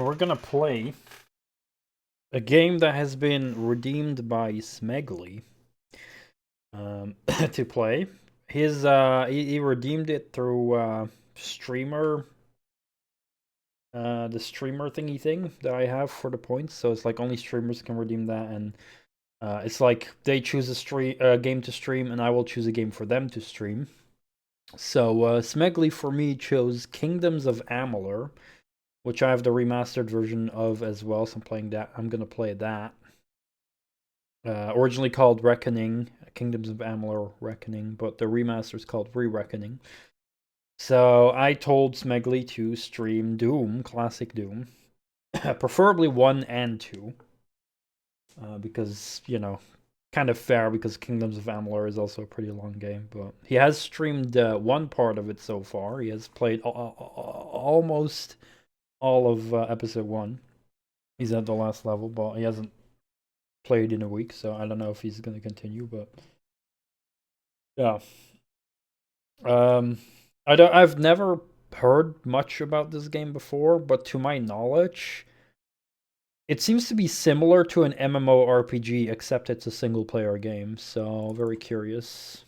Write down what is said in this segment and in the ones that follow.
we're gonna play a game that has been redeemed by Smegly to play. He redeemed it through streamer the streamer thingy thing that I have for the points. So it's like only streamers can redeem that, and it's like they choose a game to stream, and I will choose a game for them to stream. So Smegly for me chose Kingdoms of Amalur, which I have the remastered version of as well. So I'm playing that. I'm gonna play that. Originally called Reckoning, Kingdoms of Amalur Reckoning, but the remaster is called Re-Reckoning. So I told Smegly to stream Doom, classic Doom, preferably 1 and 2, because, you know, kind of fair because Kingdoms of Amalur is also a pretty long game. But he has streamed one part of it so far. He has played almost all of episode 1. He's at the last level, but he hasn't played in a week, so I don't know if he's going to continue, but yeah. I've never heard much about this game before, but to my knowledge, it seems to be similar to an MMORPG, except it's a single player game, so very curious.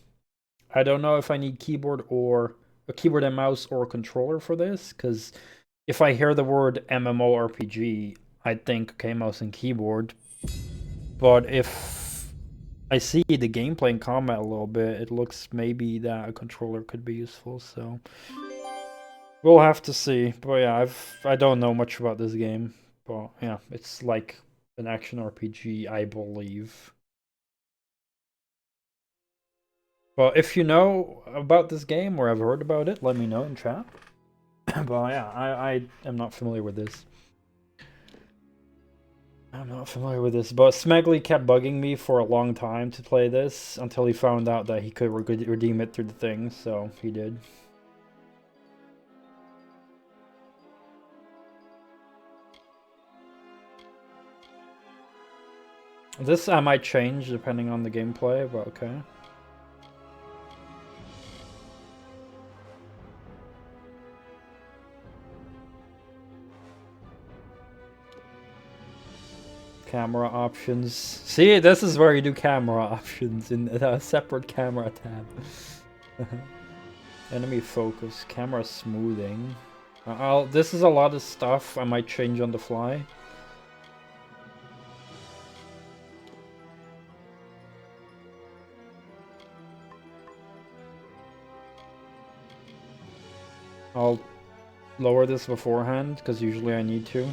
I don't know if I need keyboard and mouse or a controller for this, because if I hear the word MMORPG, I think, okay, mouse and keyboard. But if I see the gameplay and combat a little bit, it looks maybe that a controller could be useful, so we'll have to see. But yeah, I don't know much about this game. But yeah, it's like an action RPG, I believe. But if you know about this game or have heard about it, let me know in chat. But yeah, I am not familiar with this. I'm not familiar with this, but Smegly kept bugging me for a long time to play this until he found out that he could redeem it through the thing, so he did. This I might change depending on the gameplay, but okay. Camera options. See, this is where you do camera options in a separate camera tab. Enemy focus, camera smoothing. This is a lot of stuff I might change on the fly. I'll lower this beforehand, because usually I need to.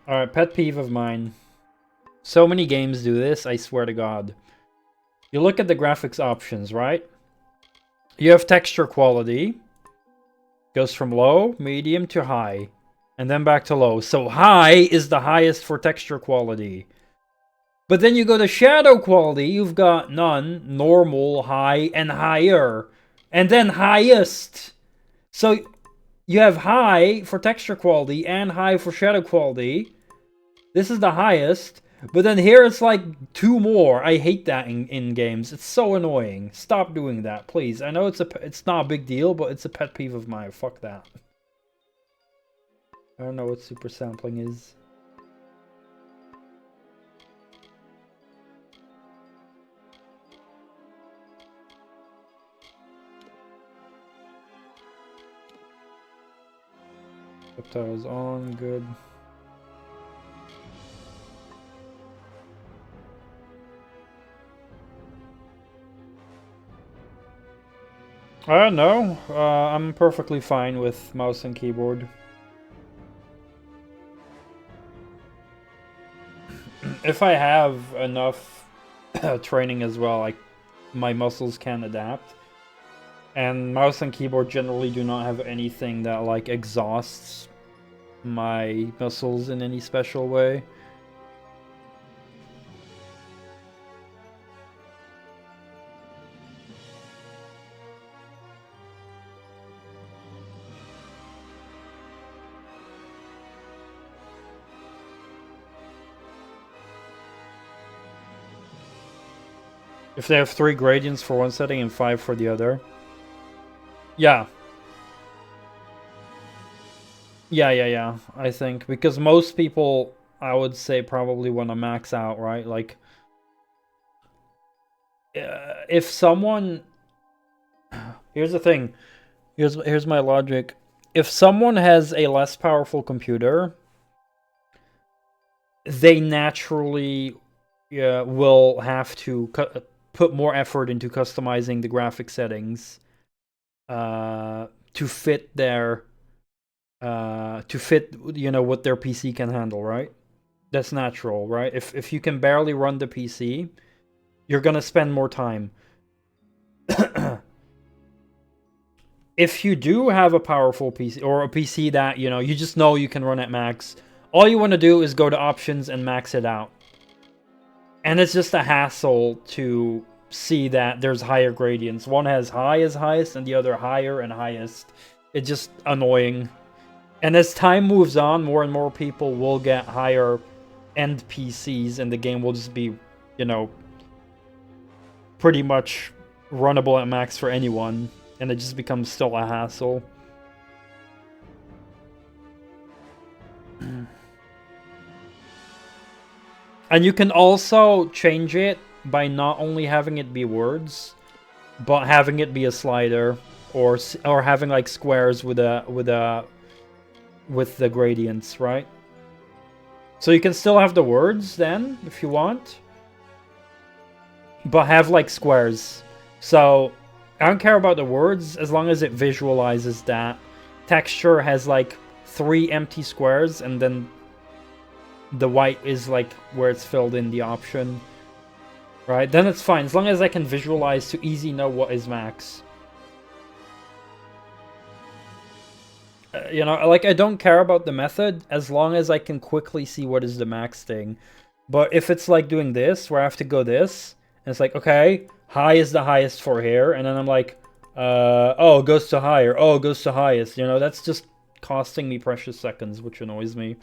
Alright, pet peeve of mine. So many games do this, I swear to God. You look at the graphics options, right? You have texture quality. Goes from low, medium to high. And then back to low. So high is the highest for texture quality. But then you go to shadow quality, you've got none, normal, high, and higher. And then highest. So you have high for texture quality and high for shadow quality. This is the highest. But then here it's like 2 more. I hate that in games. It's so annoying. Stop doing that, please. I know it's not a big deal, but it's a pet peeve of mine. Fuck that. I don't know what super sampling is. Subtitles on, good. I don't know. I'm perfectly fine with mouse and keyboard. If I have enough training as well, like my muscles can adapt. And mouse and keyboard generally do not have anything that like exhausts my muscles in any special way. If they have 3 gradients for one setting and 5 for the other. Yeah. Yeah. I think. Because most people, I would say, probably want to max out, right? Like, if someone... Here's the thing. Here's my logic. If someone has a less powerful computer, they naturally will have to put more effort into customizing the graphic settings to fit their what their PC can handle, right? That's natural, right? If you can barely run the PC, you're gonna spend more time. If you do have a powerful PC, or a PC that, you just know you can run at max, all you want to do is go to options and max it out. And it's just a hassle to see that there's higher gradients. One has high as highest and the other higher and highest. It's just annoying. And as time moves on, more and more people will get higher end PCs and the game will just be, pretty much runnable at max for anyone. And it just becomes still a hassle. And you can also change it by not only having it be words, but having it be a slider, or having like squares with the gradients, right? So you can still have the words then, if you want, but have like squares. So I don't care about the words as long as it visualizes that texture has like 3 empty squares and then the white is like where it's filled in the option, right? Then it's fine as long as I can visualize to easy know what is max. Like, I don't care about the method as long as I can quickly see what is the max thing. But if it's like doing this where I have to go this and it's like, okay, high is the highest for here, and then I'm like, oh, it goes to higher, oh, it goes to highest, that's just costing me precious seconds, which annoys me,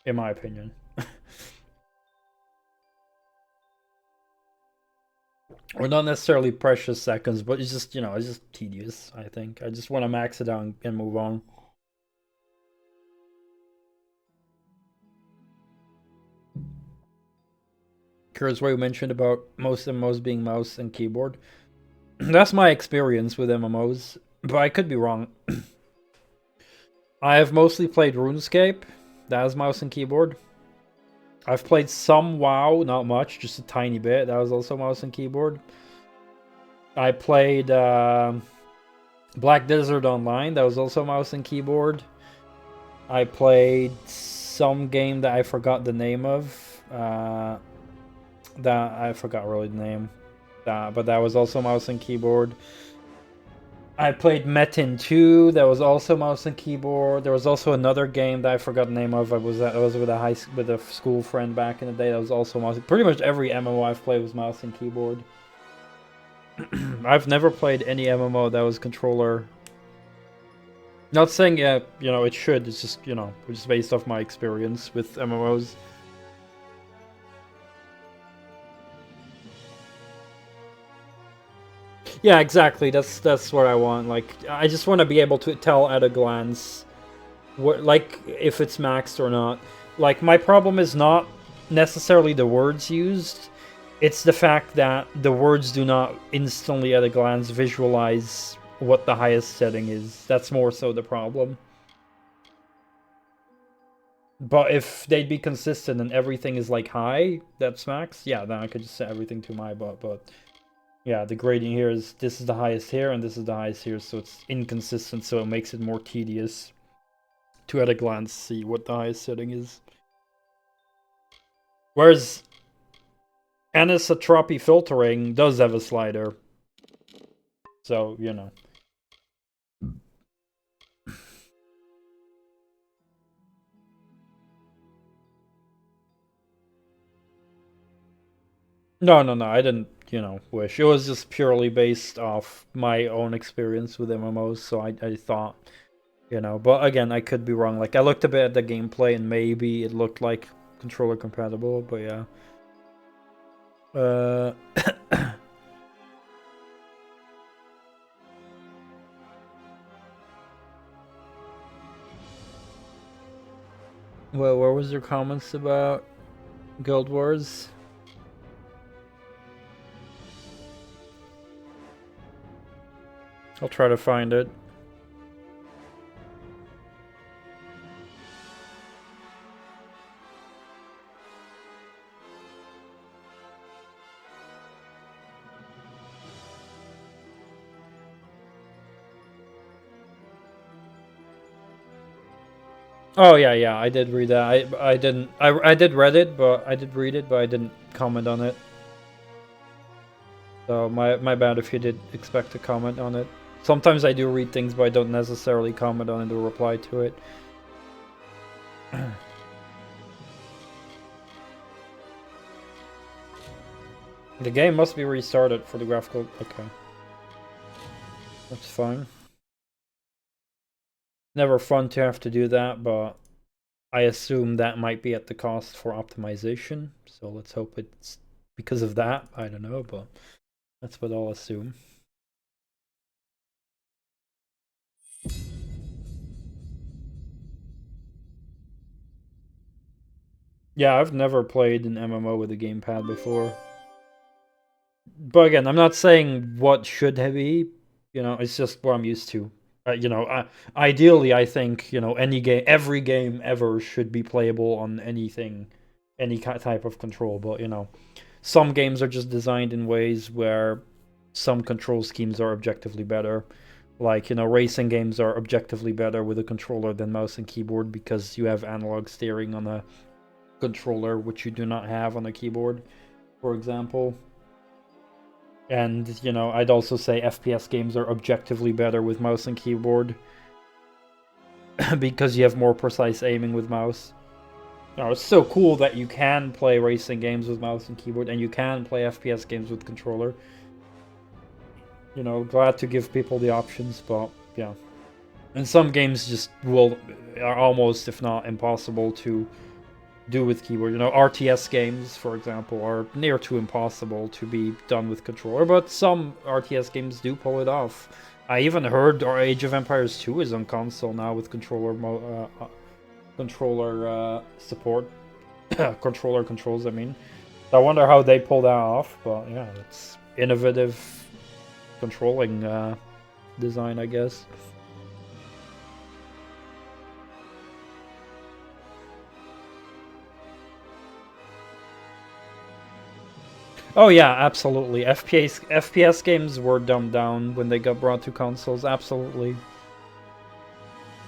in my opinion. Or not necessarily precious seconds, but it's just, it's just tedious, I think. I just want to max it out and move on. Here's what you mentioned about most MMOs being mouse and keyboard. That's my experience with MMOs, but I could be wrong. I have mostly played RuneScape. That is mouse and keyboard. I've played some WoW, not much, just a tiny bit. That was also mouse and keyboard. I played Black Desert Online. That was also mouse and keyboard. I played some game that I forgot the name of. That I forgot really the name. But that was also mouse and keyboard. I played Metin 2. That was also mouse and keyboard. There was also another game that I forgot the name of. I was with a school friend back in the day. That was also mouse. Pretty much every MMO I've played was mouse and keyboard. I've never played any MMO that was controller. Not saying it should. It's just just based off my experience with MMOs. Yeah, exactly. That's what I want. Like, I just want to be able to tell at a glance like if it's maxed or not. Like, my problem is not necessarily the words used. It's the fact that the words do not instantly at a glance visualize what the highest setting is. That's more so the problem. But if they'd be consistent and everything is like high, that's max, yeah, then I could just set everything to my but yeah, the gradient here is this is the highest here and this is the highest here, so it's inconsistent, so it makes it more tedious to at a glance see what the highest setting is. Whereas anisotropy filtering does have a slider. So, No, I didn't, wish. It was just purely based off my own experience with MMOs, so I thought, but again, I could be wrong. Like, I looked a bit at the gameplay and maybe it looked like controller compatible, but yeah. Well, where was your comments about Guild Wars? I'll try to find it. Oh yeah, I did read that. I didn't. I did read it, but I did read it, but I didn't comment on it. So my bad if you did expect to comment on it. Sometimes I do read things, but I don't necessarily comment on it or reply to it. The game must be restarted for the graphical. Okay, that's fine. Never fun to have to do that, but I assume that might be at the cost for optimization. So let's hope it's because of that. I don't know, but that's what I'll assume. Yeah, I've never played an MMO with a gamepad before. But again, I'm not saying what should be. You know, it's just what I'm used to. Ideally, I think any game, every game ever should be playable on anything, any type of control. But some games are just designed in ways where some control schemes are objectively better. Like racing games are objectively better with a controller than mouse and keyboard because you have analog steering on a controller, which you do not have on a keyboard, for example. And, I'd also say FPS games are objectively better with mouse and keyboard because you have more precise aiming with mouse. It's so cool that you can play racing games with mouse and keyboard and you can play FPS games with controller. Glad to give people the options, but yeah. And some games just are almost, if not impossible, to do with keyboard. RTS games, for example, are near to impossible to be done with controller, but some RTS games do pull it off. I even heard Age of Empires 2 is on console now with controller support, controller controls. I mean, I wonder how they pull that off, but yeah, it's innovative controlling design, I guess. Oh yeah, absolutely. FPS games were dumbed down when they got brought to consoles. Absolutely.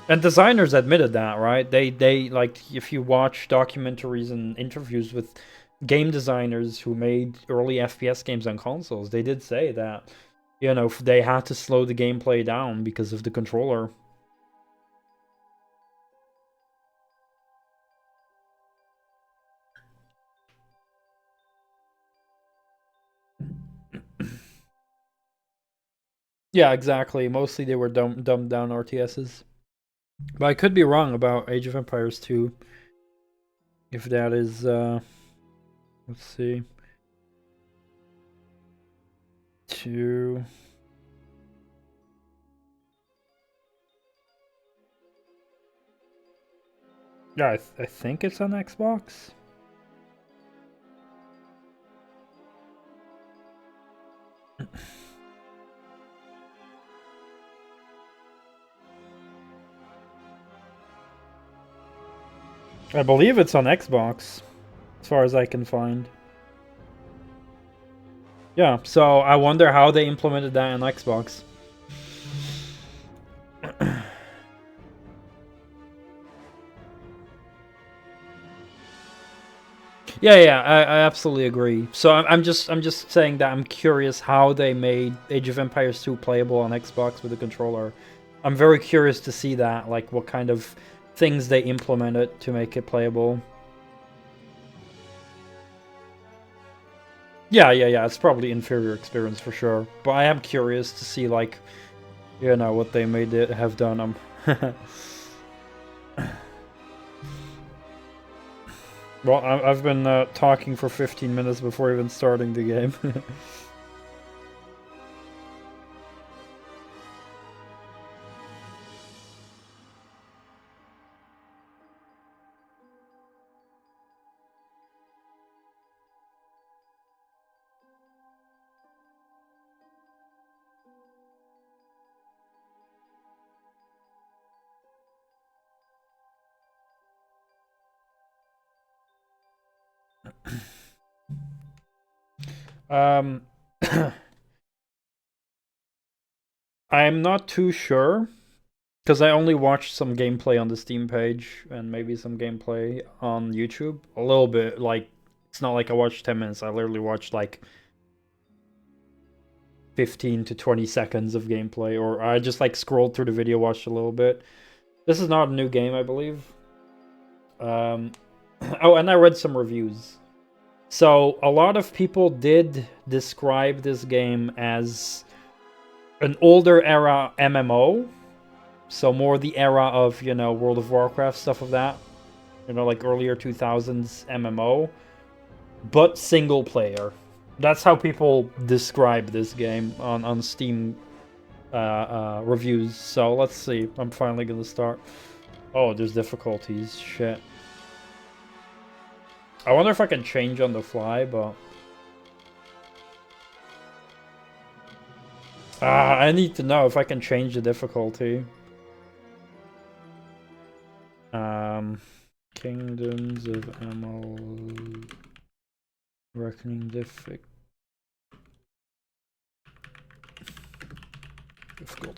And designers admitted that, right? They like if you watch documentaries and interviews with game designers who made early FPS games on consoles, they did say that they had to slow the gameplay down because of the controller. Yeah, exactly. Mostly they were dumbed down RTSs. But I could be wrong about Age of Empires 2. If that is let's see. 2. Yeah, I think it's on Xbox. I believe it's on Xbox, as far as I can find. Yeah, so I wonder how they implemented that on Xbox. Yeah, I absolutely agree. So I'm just saying that I'm curious how they made Age of Empires 2 playable on Xbox with a controller. I'm very curious to see that, like what kind of things they implemented to make it playable. Yeah, it's probably inferior experience for sure. But I am curious to see like, what they made it have done. Well, I've been talking for 15 minutes before even starting the game. Um, I'm not too sure because I only watched some gameplay on the Steam page and maybe some gameplay on YouTube. A little bit, like it's not like I watched 10 minutes. I literally watched like 15 to 20 seconds of gameplay, or I just like scrolled through the video, watched a little bit. This is not a new game, I believe. Oh, and I read some reviews. So a lot of people did describe this game as an older era MMO. So more the era of, you know, World of Warcraft, stuff of that. You know, like earlier 2000s MMO. But single player. That's how people describe this game on Steam reviews. So let's see. I'm finally gonna start. Oh, there's difficulties. Shit. I wonder if I can change on the fly, but... I need to know if I can change the difficulty. Kingdoms of Amalur. Reckoning difficulty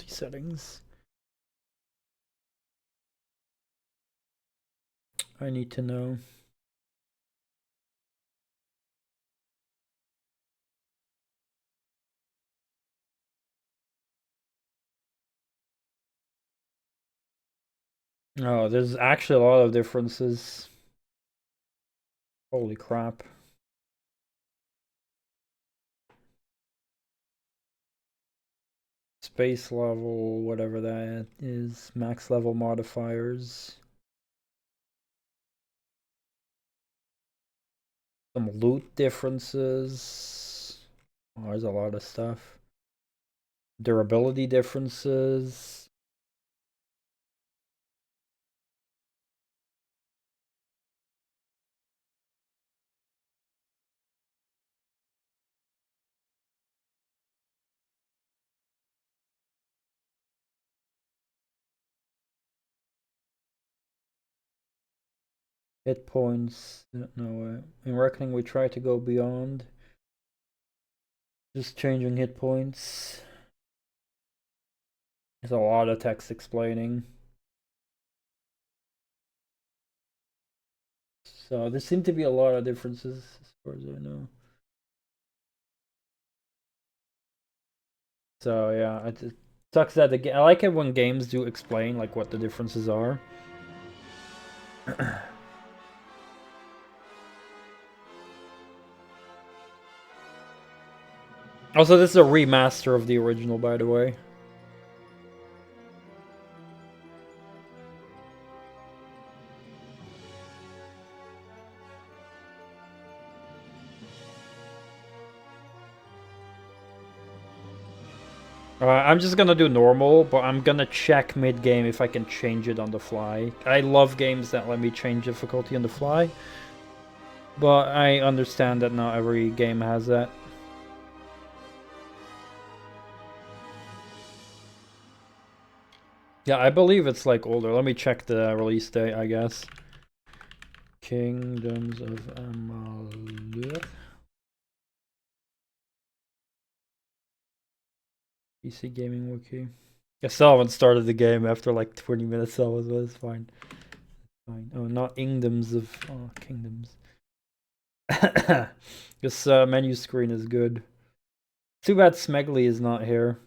settings. I need to know. Oh, there's actually a lot of differences. Holy crap. Space level, whatever that is. Max level modifiers. Some loot differences. Oh, there's a lot of stuff. Durability differences. Hit points. No, in reckoning we try to go beyond just changing hit points. There's a lot of text explaining. So there seem to be a lot of differences as far as I know. So yeah, it sucks that I like it when games do explain like what the differences are. Also, this is a remaster of the original, by the way. I'm just gonna do normal, but I'm gonna check mid-game if I can change it on the fly. I love games that let me change difficulty on the fly, but I understand that not every game has that. Yeah, I believe it's like older. Let me check the release date, I guess. Kingdoms of Amalur. PC Gaming Wiki. I still haven't started the game after like 20 minutes, so it's fine. Fine. Oh, not Kingdoms of... Oh, Kingdoms. This menu screen is good. Too bad Smegly is not here.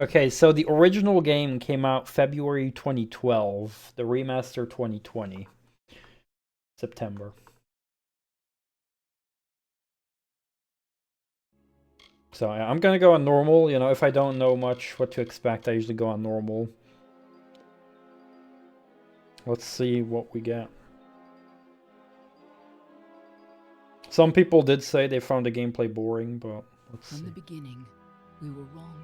Okay, so the original game came out February 2012. The remaster 2020. September. So yeah, I'm gonna go on normal. You know, if I don't know much what to expect, I usually go on normal. Let's see what we get. Some people did say they found the gameplay boring, but let's see. From the beginning, we were wrong.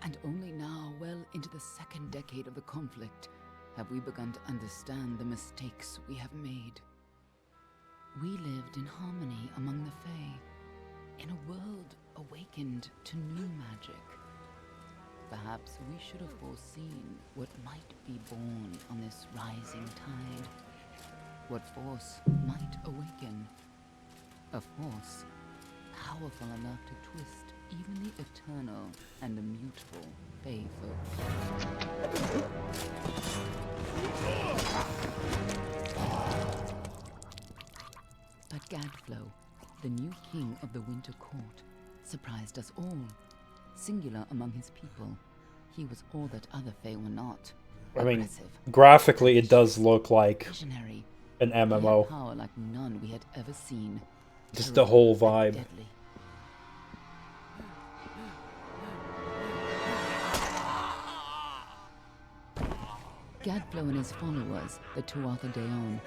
And only now, well into the second decade of the conflict, have we begun to understand the mistakes we have made. We lived in harmony among the Fae, in a world awakened to new magic. Perhaps we should have foreseen what might be born on this rising tide. What force might awaken. A force powerful enough to twist even the eternal and immutable Fey folk. But Gadflow, the new king of the Winter Court, surprised us all. Singular among his people, he was all that other Fae were not. I mean, graphically it does look like visionary, an MMO. power like none we had ever seen. Just the whole vibe. Deadly. Gadflow and his followers, the Tuatha Deon,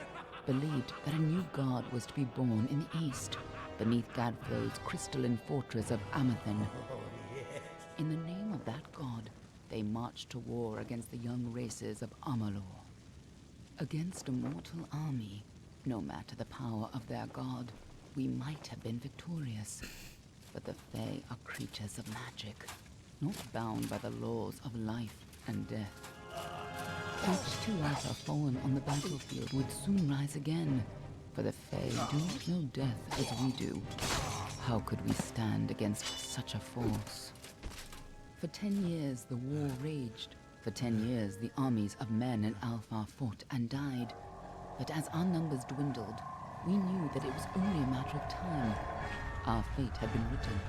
believed that a new god was to be born in the east, beneath Gadflow's crystalline fortress of Amathen. In the name of that god, they marched to war against the young races of Amalur. Against a mortal army, no matter the power of their god, we might have been victorious. But the Fae are creatures of magic, not bound by the laws of life and death. Each Tuatha fallen on the battlefield would soon rise again, for the Fae do not know death as we do. How could we stand against such a force? For 10 years the war raged. For 10 years the armies of men in Alpha fought and died. But as our numbers dwindled, we knew that it was only a matter of time. Our fate had been written.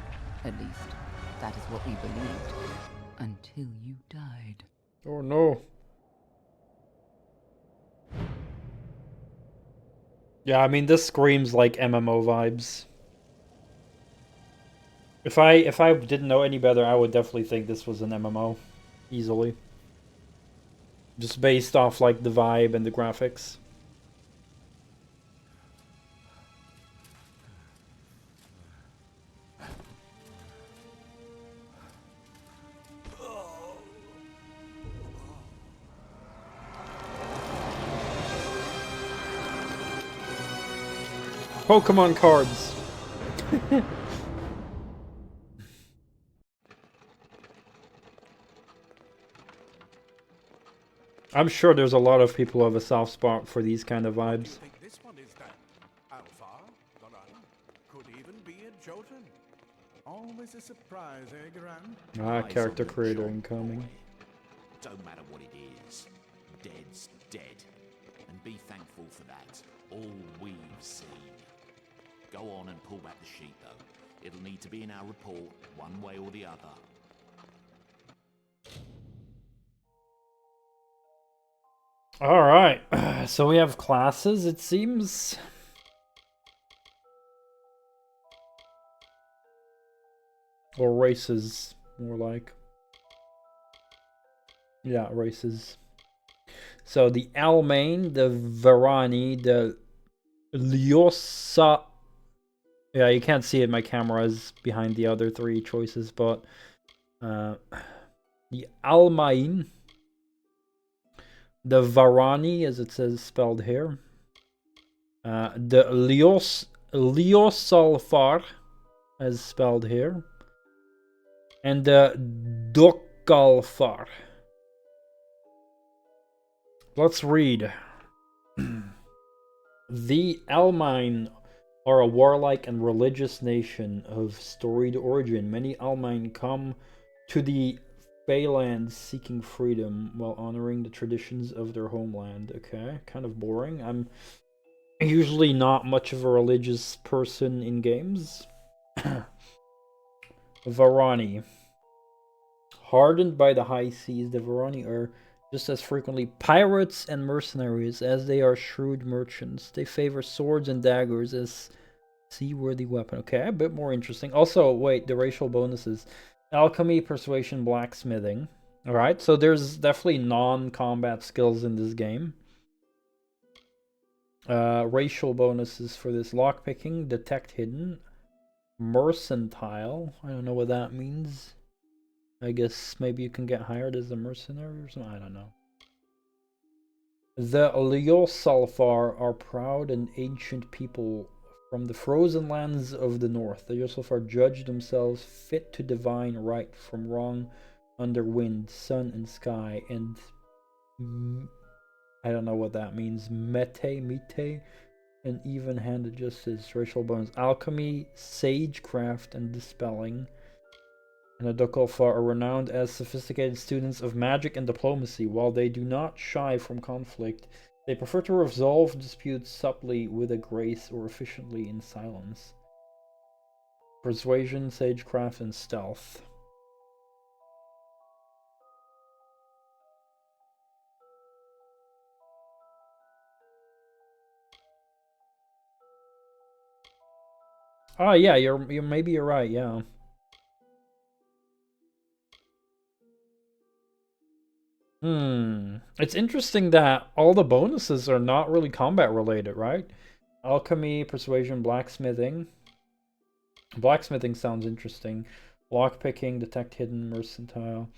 At least, that is what we believed. Until you died. Oh no. Yeah, I mean, this screams like MMO vibes. If I didn't know any better, I would definitely think this was an MMO. Easily. Just based off, like, the vibe and the graphics. Pokemon cards. I'm sure there's a lot of people who have a soft spot for these kind of vibes. This one is that Alpha, Orion, could even be a Jotun. Always a surprise, eh, Grand? Ah, character creator incoming. Don't matter what it is, dead's dead. And be thankful for that. All we've seen. Go on and pull back the sheet, though. It'll need to be in our report, one way or the other. Alright, so we have classes, it seems. Or races, more like. Yeah, races. So the Almain, the Varani, the Lyosa. Yeah, you can't see it, my camera is behind the other three choices, but the Almain, the Varani, as it says spelled here, the Lyosalfar, as spelled here, and the Dokalfar. Let's read. The Almain are a warlike and religious nation of storied origin. Many Almain come to the Feylands seeking freedom while honoring the traditions of their homeland. Okay, kind of boring. I'm usually not much of a religious person in games. Varani. Hardened by the high seas, the Varani are just as frequently pirates and mercenaries as they are shrewd merchants. They favor swords and daggers as seaworthy weapon. Okay, a bit more interesting. Also, wait, the racial bonuses. Alchemy, persuasion, blacksmithing. Alright, so there's definitely non-combat skills in this game. Racial bonuses for this. Lockpicking, detect hidden, mercantile. I don't know what that means. I guess maybe you can get hired as a mercenary or something. I don't know. The Lyosalfar are proud and ancient people from the frozen lands of the north. The Lyosalfar judge themselves fit to divine right from wrong under wind, sun, and sky. And I don't know what that means. Mete. and even-handed justice, racial bonus, alchemy, sagecraft, and dispelling. And the Dokalfar are renowned as sophisticated students of magic and diplomacy. While they do not shy from conflict, they prefer to resolve disputes subtly with a grace or efficiently in silence. Persuasion, sagecraft, and stealth. Ah, yeah, maybe you're right, yeah. It's interesting that all the bonuses are not really combat related, right? Alchemy, persuasion, blacksmithing. Blacksmithing sounds interesting. Lockpicking, detect hidden, mercantile.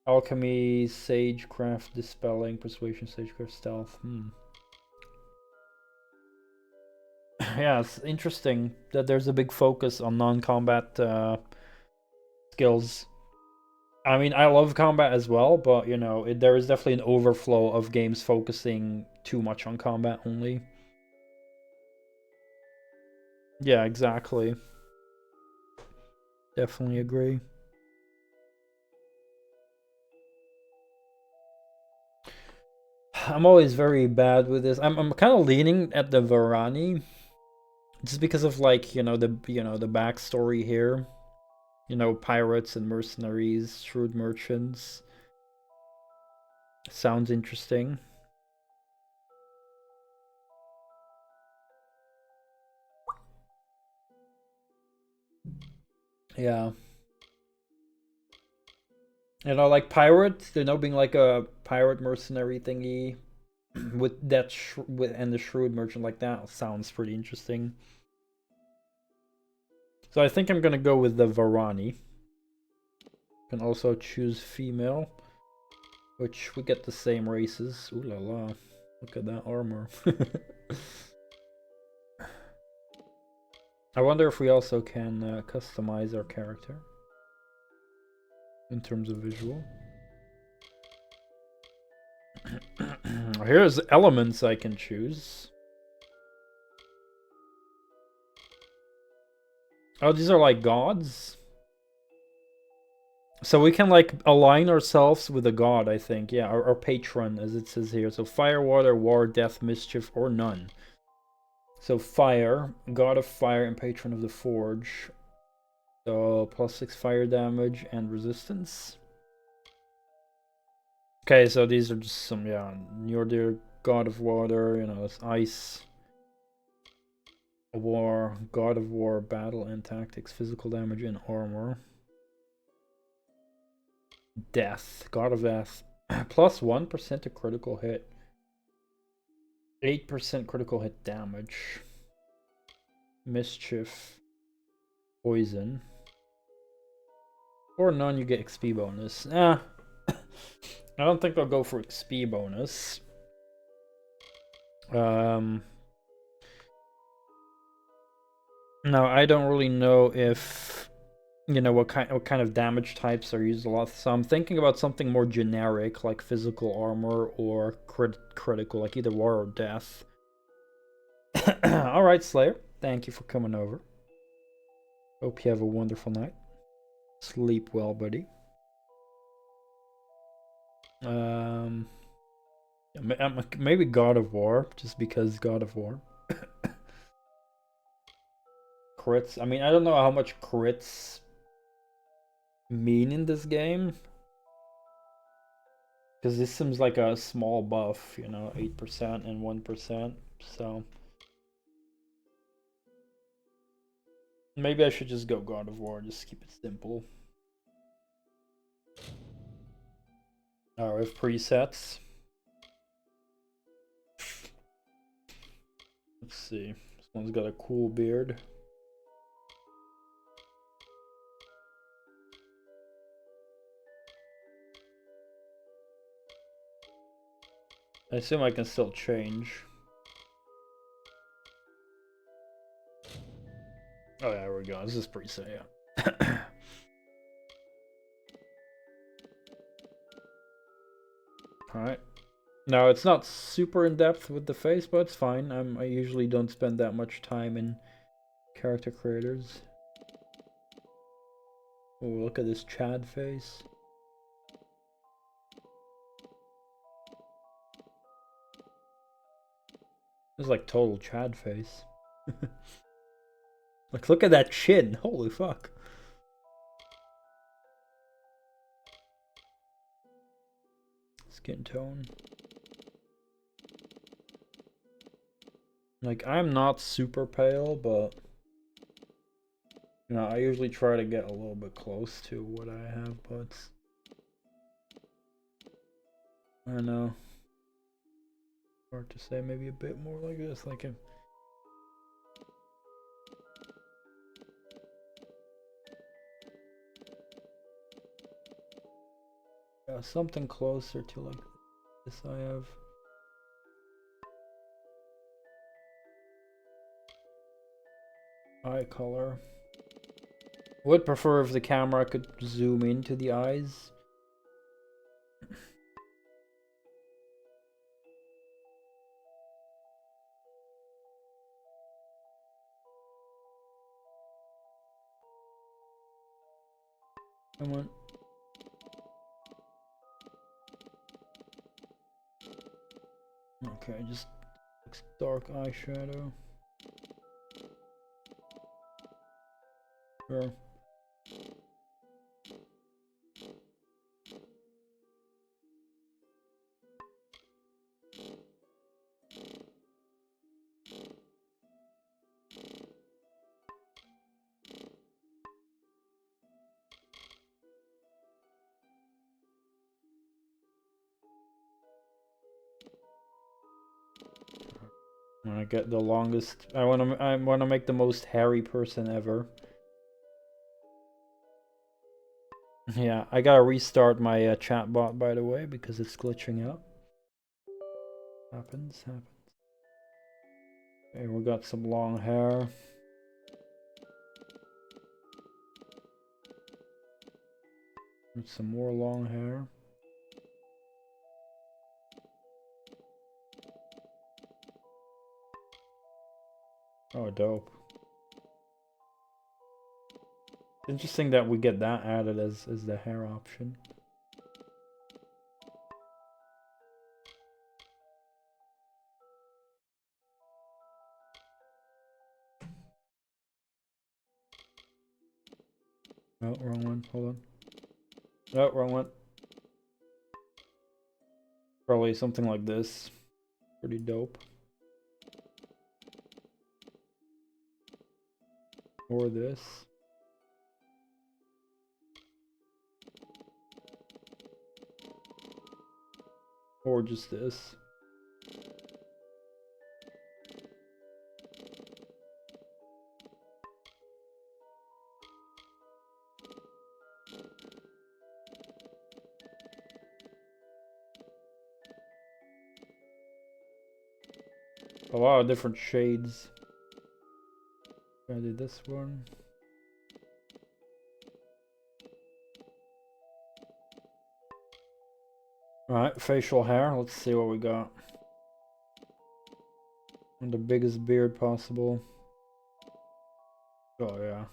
Alchemy, sagecraft, dispelling, persuasion, sagecraft, stealth. Yeah, it's interesting that there's a big focus on non-combat skills. I mean, I love combat as well, but you know, there is definitely an overflow of games focusing too much on combat only. Yeah, exactly. Definitely agree. I'm always very bad with this. I'm kind of leaning at the Varani, just because of like the backstory here. You know, pirates and mercenaries, shrewd merchants. Sounds interesting. Yeah. You know, like pirate, being like a pirate mercenary thingy with that and the shrewd merchant, like that sounds pretty interesting. So I think I'm gonna go with the Varani. Can also choose female, which we get the same races. Ooh la la! Look at that armor. I wonder if we also can customize our character in terms of visual. Here's elements I can choose. Oh, these are like gods? So we can like align ourselves with a god, I think. Yeah, our patron, as it says here. So fire, water, war, death, mischief, or none. So fire, god of fire and patron of the forge. So +6 fire damage and resistance. Okay, so these are just some, yeah, you're the god of water, you know, it's ice. War, god of war, battle and tactics, physical damage and armor. Death, god of death. +1% to critical hit. 8% critical hit damage. Mischief. Poison. Or none, you get XP bonus. I don't think I'll go for XP bonus. No, I don't really know if what kind of damage types are used a lot. So I'm thinking about something more generic, like physical armor or critical, like either war or death. All right, Slayer. Thank you for coming over. Hope you have a wonderful night. Sleep well, buddy. Maybe God of War, just because God of War. Crits. I mean, I don't know how much crits mean in this game. Because this seems like a small buff, 8% and 1%. So maybe I should just go God of War, just keep it simple. Alright, we have presets. Let's see. This one's got a cool beard. I assume I can still change. Oh, yeah, there we go. This is preset, yeah. Alright. No, it's not super in depth with the face, but it's fine. I usually don't spend that much time in character creators. Oh, look at this Chad face. This is like total Chad face. Like, look at that chin. Holy fuck. Skin tone. Like, I'm not super pale, but you know, I usually try to get a little bit close to what I have, but I know. Hard to say, maybe a bit more like this, like a yeah, something closer to like this I have. Eye color. Would prefer if the camera could zoom into the eyes. Come on. Okay, just dark eyeshadow. Sure. I get the longest. I wanna make the most hairy person ever. Yeah, I gotta restart my chat bot, by the way, because it's glitching out. Happens. Okay, we got some long hair. And some more long hair. Oh, dope. Interesting that we get that added as the hair option. Oh, wrong one. Hold on. Oh, wrong one. Probably something like this. Pretty dope. Or this. Or just this. A lot of different shades. I did this one. Alright, facial hair. Let's see what we got. And the biggest beard possible. Oh, yeah.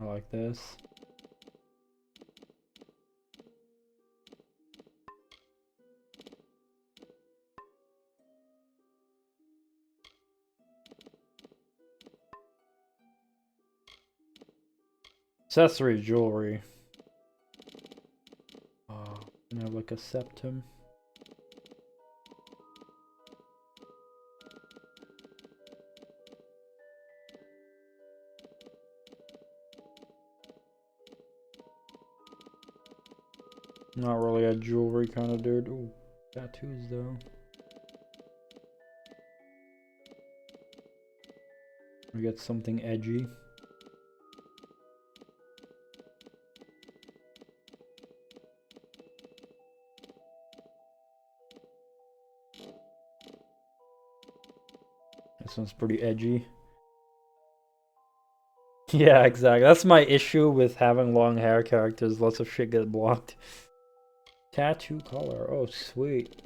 I like this. Accessory jewelry. And have like a septum. Not really a jewelry kind of dude. Ooh, tattoos though. We get something edgy. This one's pretty edgy. Yeah, exactly. That's my issue with having long hair characters. Lots of shit get blocked. Tattoo color. Oh, sweet.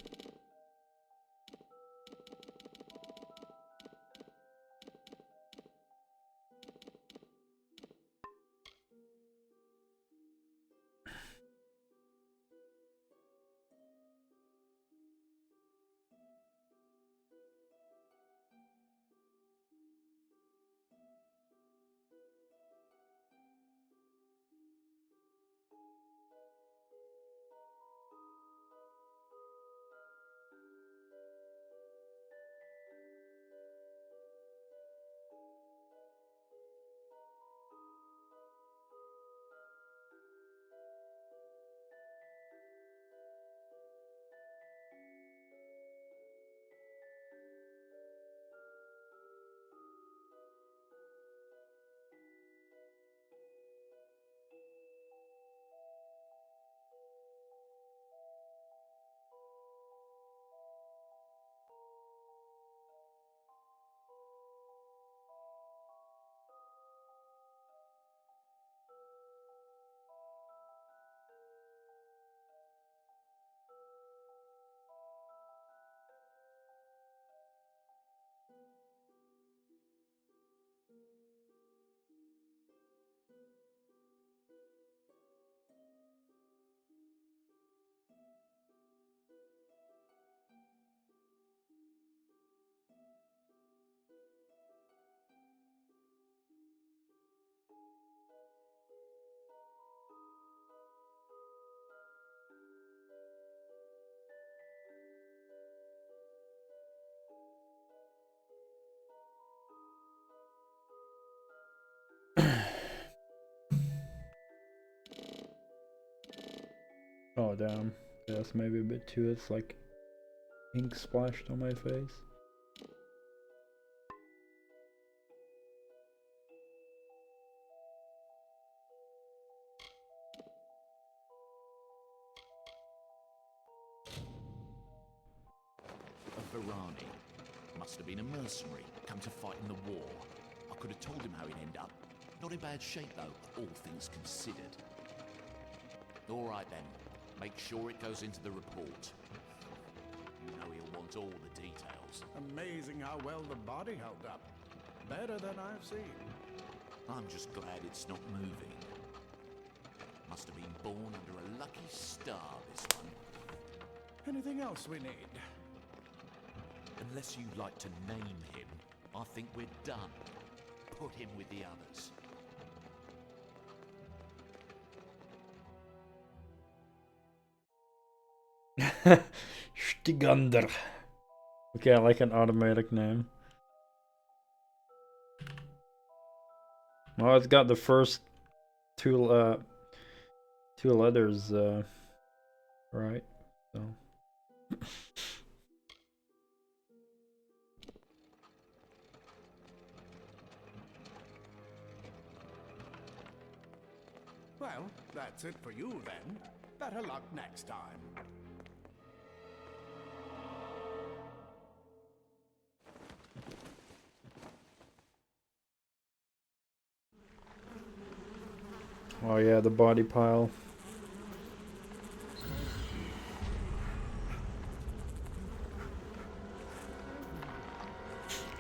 Oh, damn. Yeah, that's maybe a bit too. It's like ink splashed on my face. A Varani. Must have been a mercenary, come to fight in the war. I could have told him how he'd end up. Not in bad shape though, all things considered. Alright then, make sure it goes into the report. You know he'll want all the details. Amazing how well the body held up. Better than I've seen. I'm just glad it's not moving. Must have been born under a lucky star, this one. Anything else we need? Unless you'd like to name him, I think we're done. Put him with the others. Stigander. Okay, I like an automatic name. Well, it's got the first two letters, right? So. Well, that's it for you then. Better luck next time. Oh yeah, the body pile.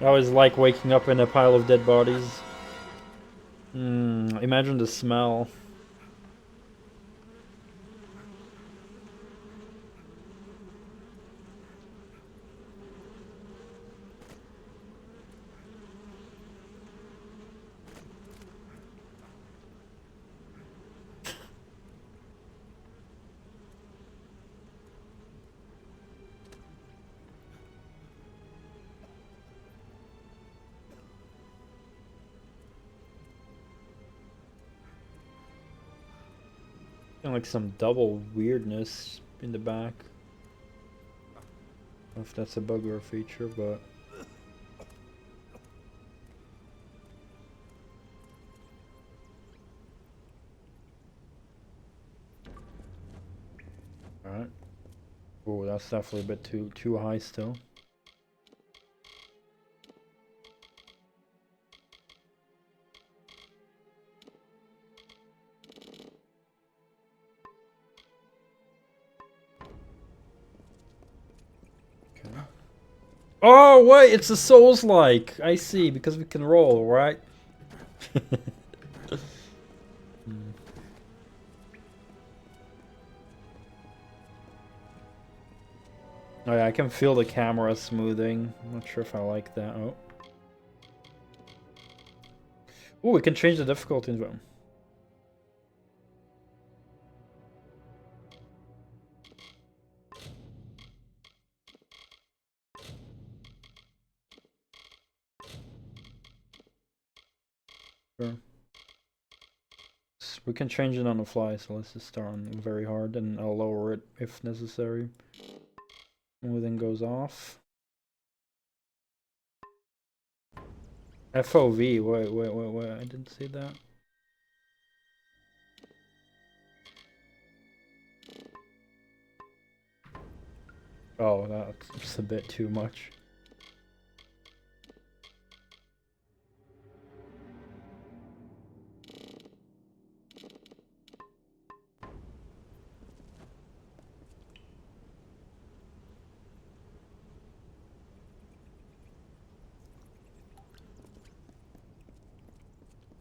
I always like waking up in a pile of dead bodies. Imagine the smell. And like some double weirdness in the back. I don't know if that's a bug or a feature, but alright. Oh, that's definitely a bit too high still. Oh, wait, it's a Souls-like. I see, because we can roll, right? Oh yeah, I can feel the camera smoothing. I'm not sure if I like that. Oh. Ooh, we can change the difficulty as well. Sure. We can change it on the fly, so let's just start on very hard and I'll lower it if necessary. Smoothing goes off. FOV, wait, I didn't see that. Oh, that's a bit too much.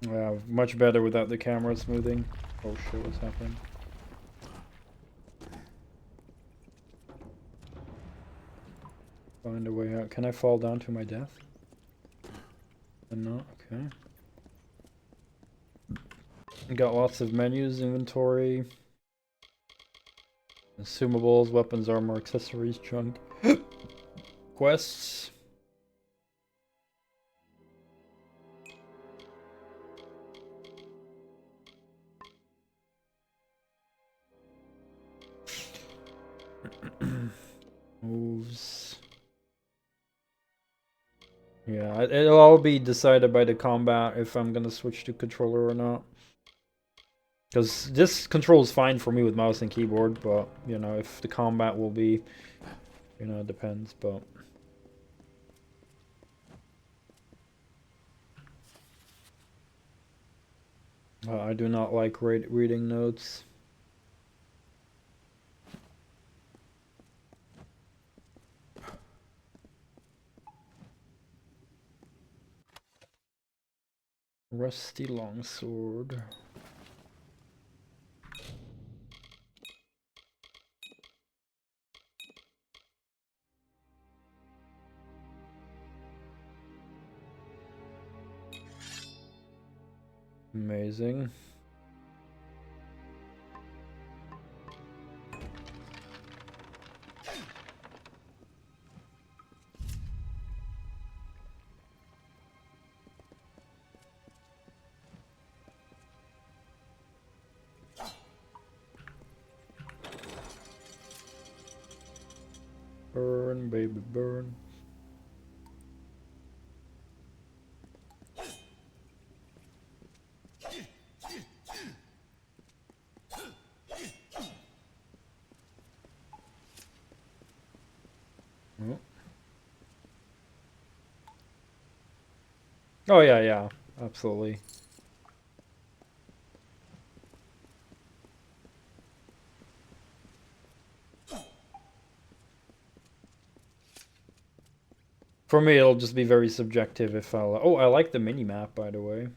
Yeah, much better without the camera smoothing. Oh shit, what's happening? Find a way out. Can I fall down to my death? No, okay. Got lots of menus, inventory, consumables, weapons, armor, accessories, junk, quests. Moves. Yeah, it'll all be decided by the combat if I'm gonna switch to controller or not. Because this control is fine for me with mouse and keyboard, but, you know, if the combat will be, you know, it depends, but... I do not like reading notes. Rusty longsword. Amazing. Burn, baby, burn. Oh yeah, yeah, absolutely. For me, it'll just be very subjective if I'll... Oh, I like the mini-map, by the way.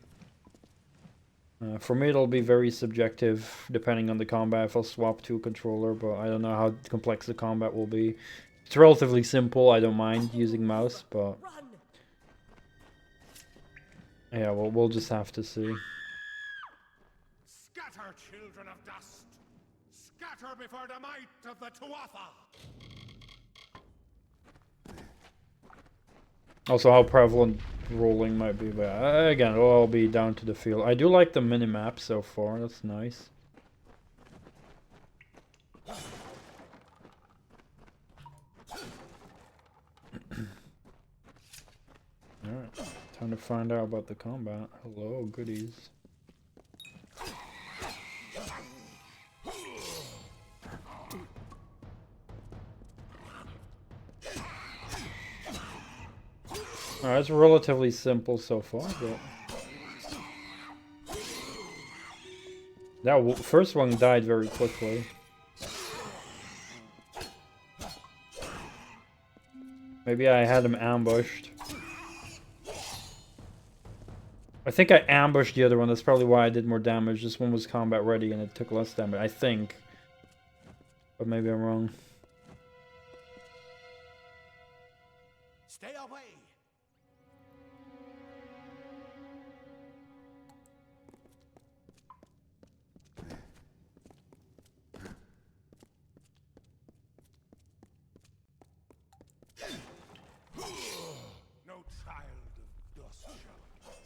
For me, it'll be very subjective, depending on the combat, if I'll swap to a controller, but I don't know how complex the combat will be. It's relatively simple, I don't mind using mouse, but... Yeah, well, we'll just have to see. Scatter, children of dust! Scatter before the might of the Tuatha! Also, how prevalent rolling might be, but again, it'll all be down to the feel. I do like the mini-map so far, that's nice. Alright, time to find out about the combat. Hello, goodies. Alright, it's relatively simple so far, but... That first one died very quickly. Maybe I had him ambushed. I think I ambushed the other one. That's probably why I did more damage. This one was combat ready and it took less damage. I think. But maybe I'm wrong. Stay away! No child of dust shall pass.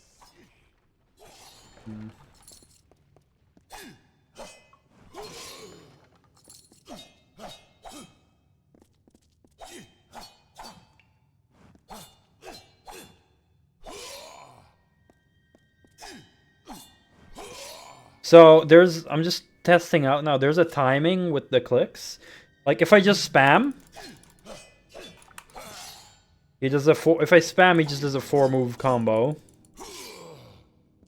So I'm just testing out now. There's a timing with the clicks. Like if I just spam, he does a if I spam, he just does a 4-move combo.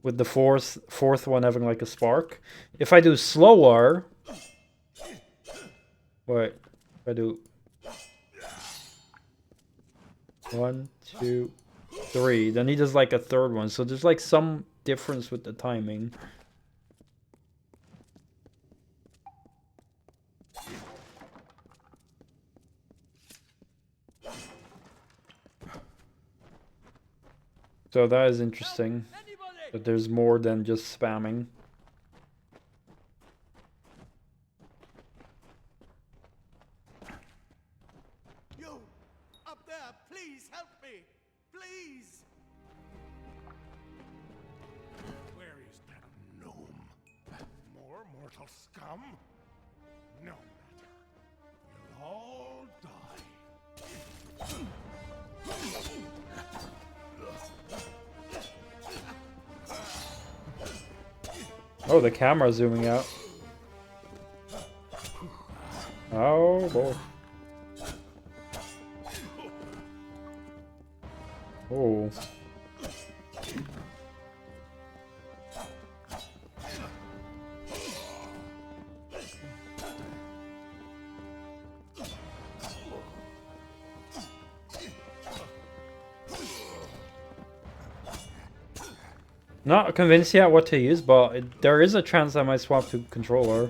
With the fourth one having like a spark. If I do slower, wait, if I do 1, 2, 3, then he does like a third one. So there's like some difference with the timing. So that is interesting. But there's more than just spamming. You! Up there! Please help me! Please! Where is that gnome? More mortal scum? No matter. You'll all die. Oh, the camera's zooming out. Oh boy. Oh. Not convinced yet what to use, but there is a chance I might swap to controller.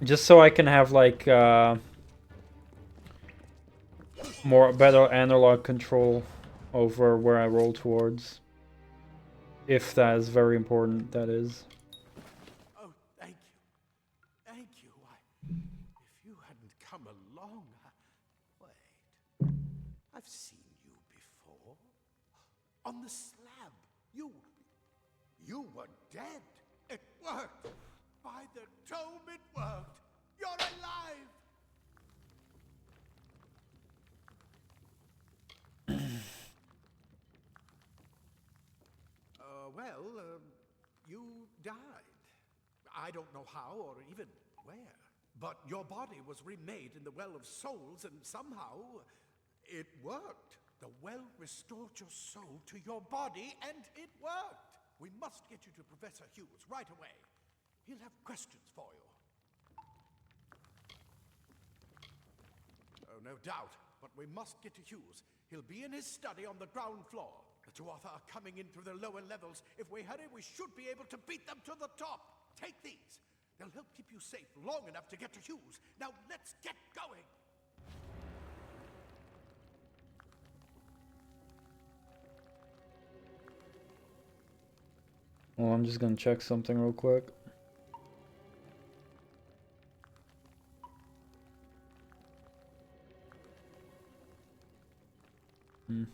Just so I can have like better analog control over where I roll towards. If that is very important, that is. Oh, thank you. Thank you. If you hadn't come along, wait. I've seen you before. On the slab. You were dead. It worked. By the dome, it worked. You're alive. You died. I don't know how or even where. But your body was remade in the Well of Souls, and somehow it worked. The well restored your soul to your body, and it worked. We must get you to Professor Hughes right away. He'll have questions for you. Oh, no doubt. But we must get to Hughes. He'll be in his study on the ground floor. The Dwarf are coming in through the lower levels. If we hurry, we should be able to beat them to the top. Take these. They'll help keep you safe long enough to get to Hughes. Now let's get going. Well, I'm just gonna check something real quick. The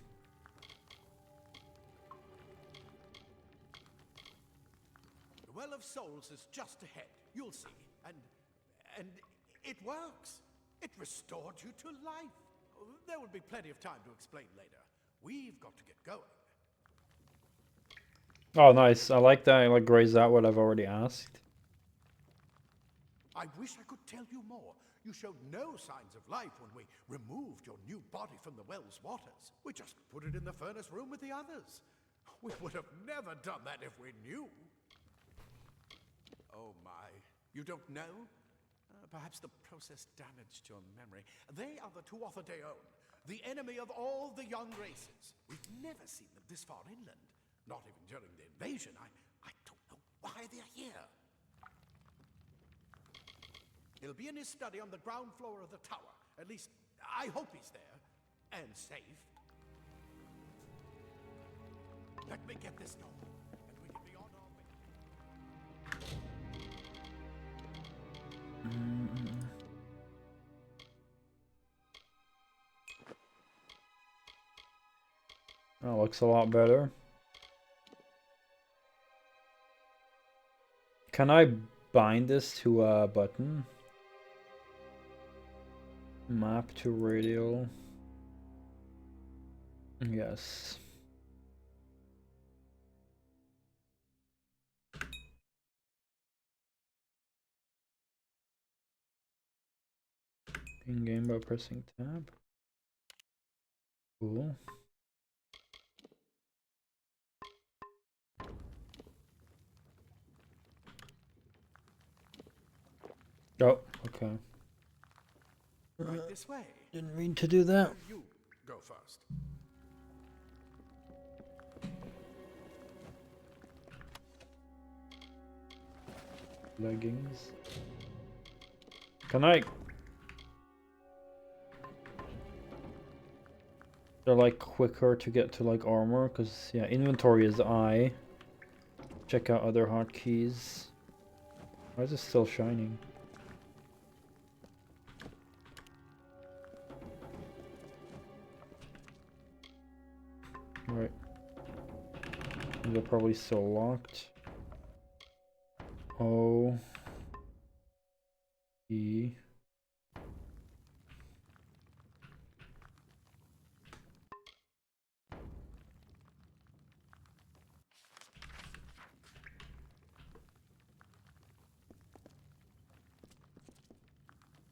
Well of Souls is just ahead. You'll see. And it works. It restored you to life. There will be plenty of time to explain later. We've got to get going. Oh, nice. I like that. I like grazed out what I've already asked. I wish I could tell you more. You showed no signs of life when we removed your new body from the well's waters. We just put it in the furnace room with the others. We would have never done that if we knew. Oh my, you don't know? Perhaps the process damaged your memory. They are the Tuatha-De-Own, the enemy of all the young races. We've never seen them this far inland. Not even during the invasion. I don't know why they're here. He'll be in his study on the ground floor of the tower. At least, I hope he's there. And safe. Let me get this door, and we can be on our way. That looks a lot better. Can I bind this to a button? Map to radial. Yes. In game by pressing tab. Cool. Oh, okay. Right this way. Didn't mean to do that. You go first. Leggings. Can I? They're like quicker to get to like armor, because yeah, inventory is I. Check out other hotkeys. Why is it still shining? Right. They're probably still locked. O E.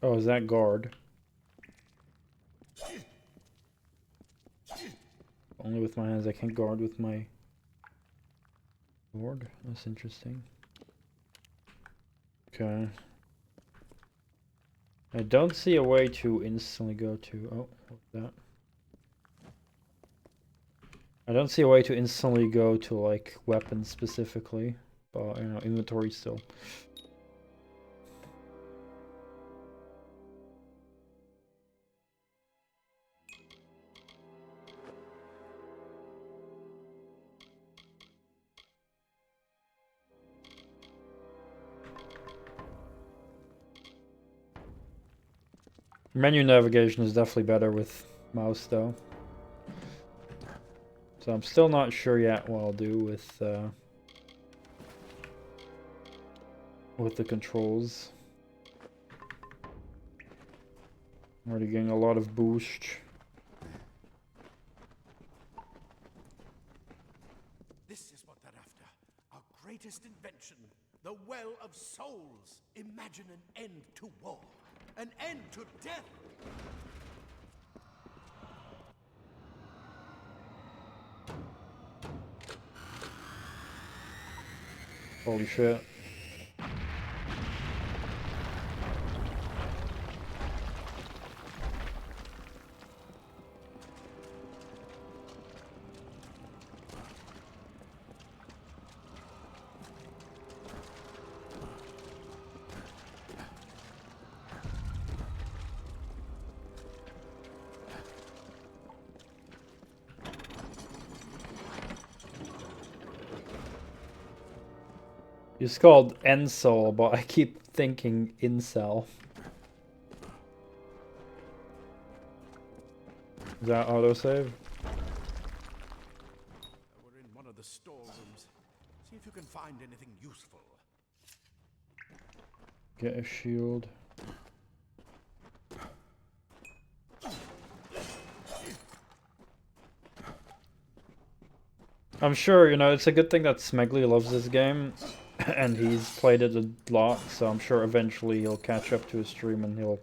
Oh, is that guard? Only with my hands. I can't guard with my sword. That's interesting. Okay. I don't see a way to instantly go to... Oh, what's that? I don't see a way to instantly go to, like, weapons specifically. But, you know, inventory still. Menu navigation is definitely better with mouse though. So I'm still not sure yet what I'll do with the controls. I'm already getting a lot of boost. This is what they're after. Our greatest invention. The Well of Souls. Imagine an end to war. An end to death! Holy shit. It's called Ensol, but I keep thinking Incel. Is that autosave? We're in one of the storerooms. See if you can find anything useful. Get a shield. I'm sure, you know, it's a good thing that Smegly loves this game. And he's played it a lot, so I'm sure eventually he'll catch up to his stream and he'll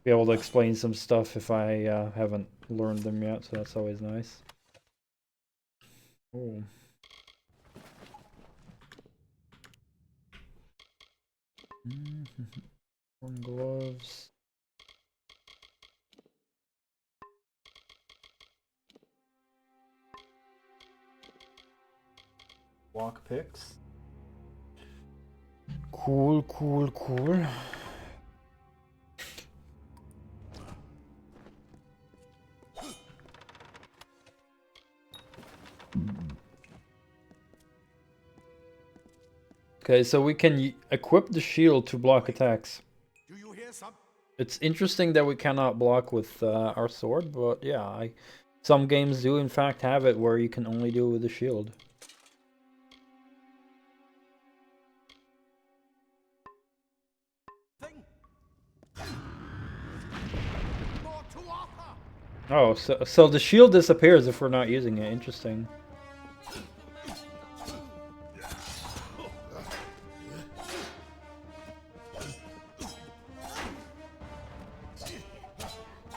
be able to explain some stuff if I haven't learned them yet, so that's always nice. Oh. On gloves. Walk picks. Cool, cool, cool. Okay, so we can equip the shield to block attacks. Do you hear some? It's interesting that we cannot block with our sword, but yeah, some games do in fact have it where you can only do it with the shield. Thing. More to offer. Oh, so the shield disappears if we're not using it. Interesting.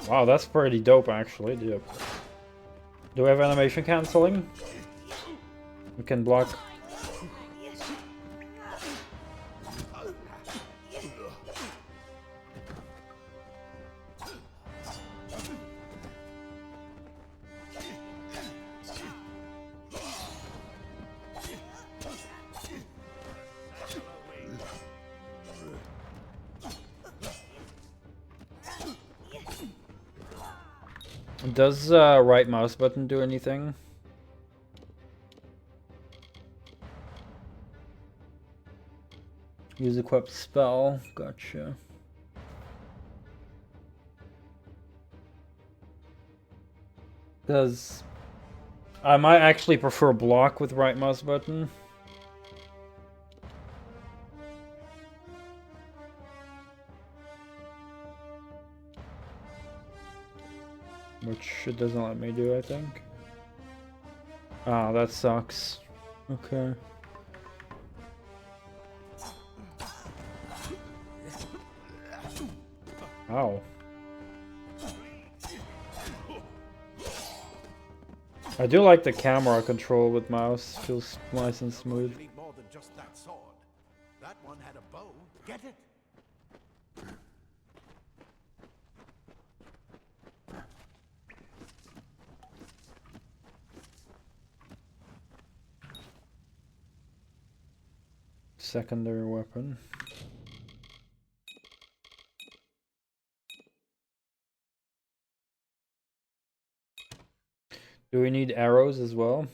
Wow, that's pretty dope actually. Do we have animation cancelling? We can block. Does right mouse button do anything? Use equip spell. Gotcha. Does I might actually prefer block with right mouse button. Which it doesn't let me do, I think. Ah, that sucks. Okay. Ow. I do like the camera control with mouse. Feels nice and smooth. You need more than just that sword. That one had a bow. Get it? Secondary weapon. Do we need arrows as well?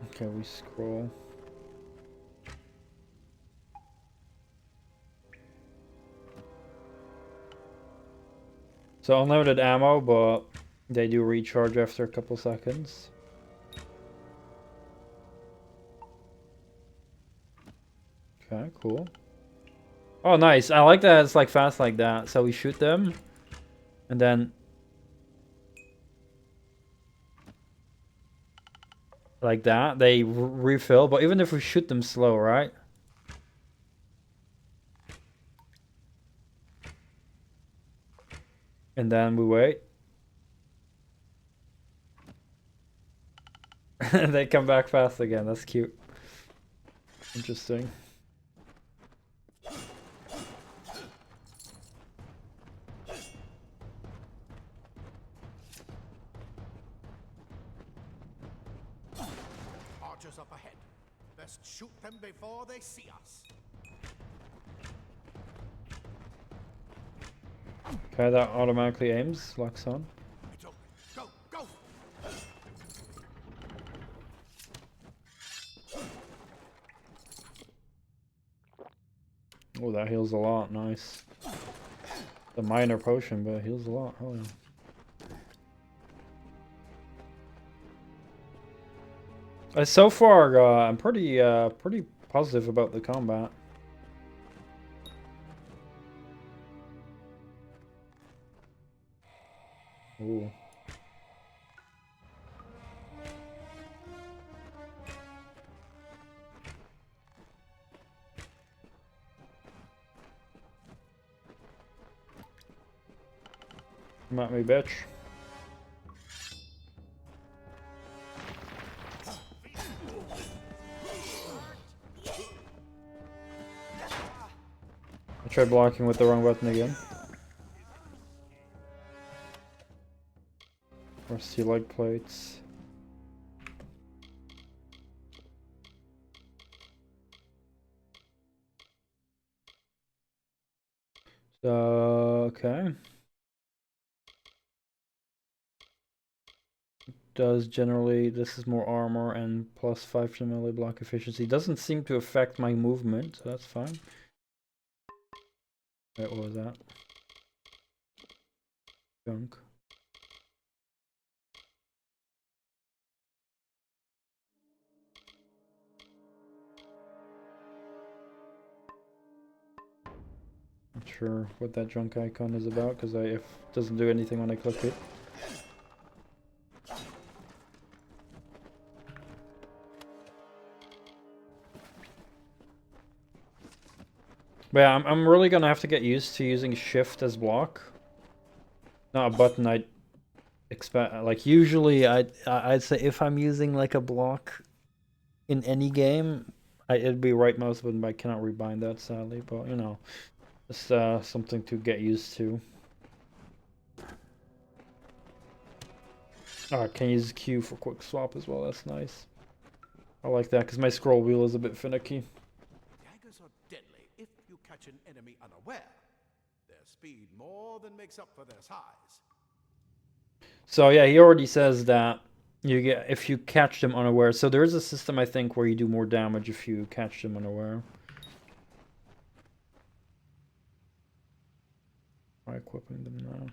Okay, we scroll. So unlimited ammo, but they do recharge after a couple seconds. Okay, cool. Oh, nice. I like that it's like fast like that. So we shoot them, and then like that, they refill. But even if we shoot them slow, right? And then we wait. They come back fast again. That's cute. Interesting. Archers up ahead. Best shoot them before they see us. Okay, that automatically aims. Locks on. It's open. Go, go! Oh, that heals a lot. Nice. A minor potion, but it heals a lot. Oh yeah. So far, I'm pretty positive about the combat. Ooh. Come at me, bitch. I tried blocking with the wrong button again. Rusty leg plates. So, okay. Does generally, this is more armor and plus 5 to melee block efficiency. Doesn't seem to affect my movement, so that's fine. Wait, what was that? Junk. Not sure what that junk icon is about, because it doesn't do anything when I click it. But yeah, I'm really gonna have to get used to using shift as block. Not a button I'd expect. Like usually I'd say if I'm using like a block in any game, it'd be right mouse button, but I cannot rebind that sadly. But you know, it's something to get used to. I can use Q for quick swap as well. That's nice. I like that because my scroll wheel is a bit finicky. Daggers are deadly if you catch an enemy unaware. Their speed more than makes up for their size. So yeah, he already says that you get if you catch them unaware. So there is a system I think where you do more damage if you catch them unaware. Try equipping them now.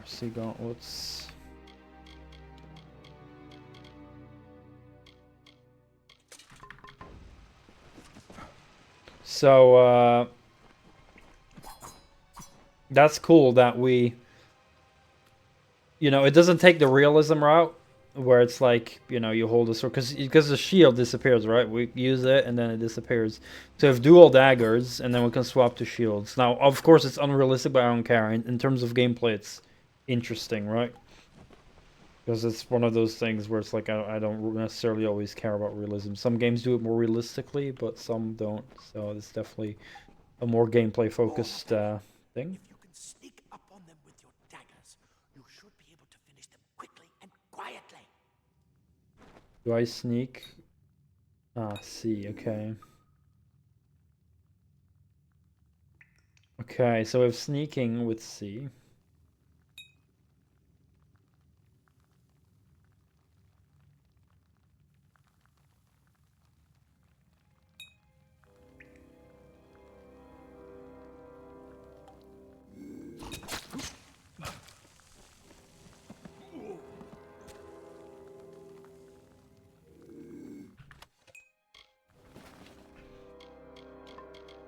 RC gauntlets. So that's cool that we, you know, it doesn't take the realism route where it's like, you know, you hold the sword because the shield disappears, right? We use it and then it disappears. So we have dual daggers and then we can swap to shields. Now, of course, it's unrealistic, but I don't care. In terms of gameplay, it's interesting, right? Because it's one of those things where it's like I don't necessarily always care about realism. Some games do it more realistically, but some don't. So it's definitely a more gameplay focused thing. If you can sneak up on them with your daggers, you should be able to finish them quickly and quietly. Do I sneak? Ah, C, okay. Okay, so we have sneaking with C.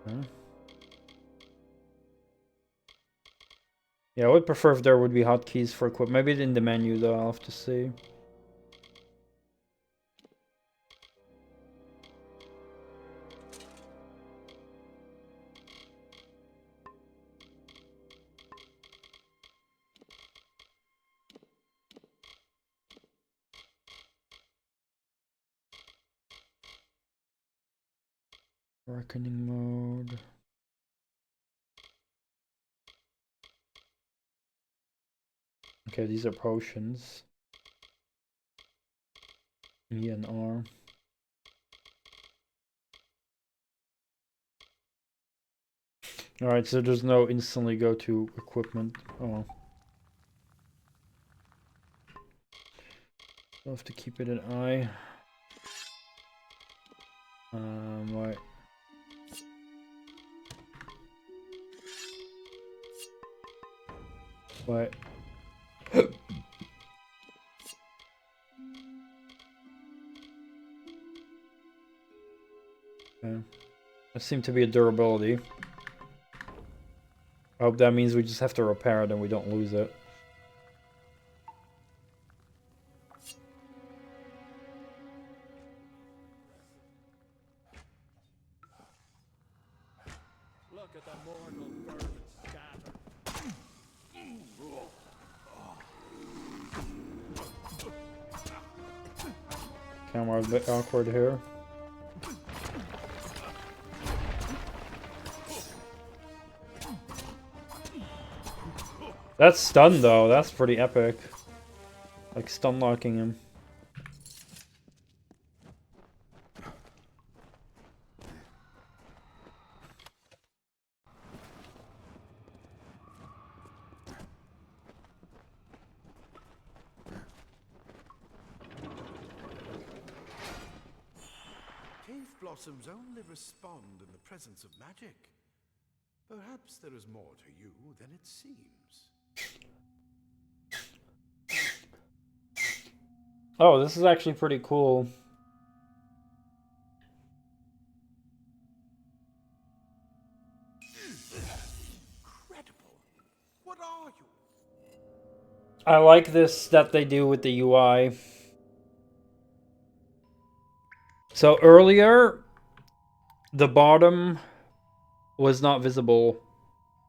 Huh? Yeah, I would prefer if there would be hotkeys for equip. Maybe in the menu though, I'll have to see. Reckoning mode. Okay, these are potions. E and R. Alright, so there's no instantly go to equipment. Oh. I'll have to keep it an eye. Right. What? Okay. That seemed to be a durability. I hope that means we just have to repair it and we don't lose it. Look at the mortal vermin scatter. Camera's a bit awkward here. That's stun though, that's pretty epic. Like stun locking him. Cave blossoms only respond in the presence of magic. Perhaps there is more to you than it seems. Oh, this is actually pretty cool. Incredible. What are you? I like this that they do with the UI. So earlier, the bottom was not visible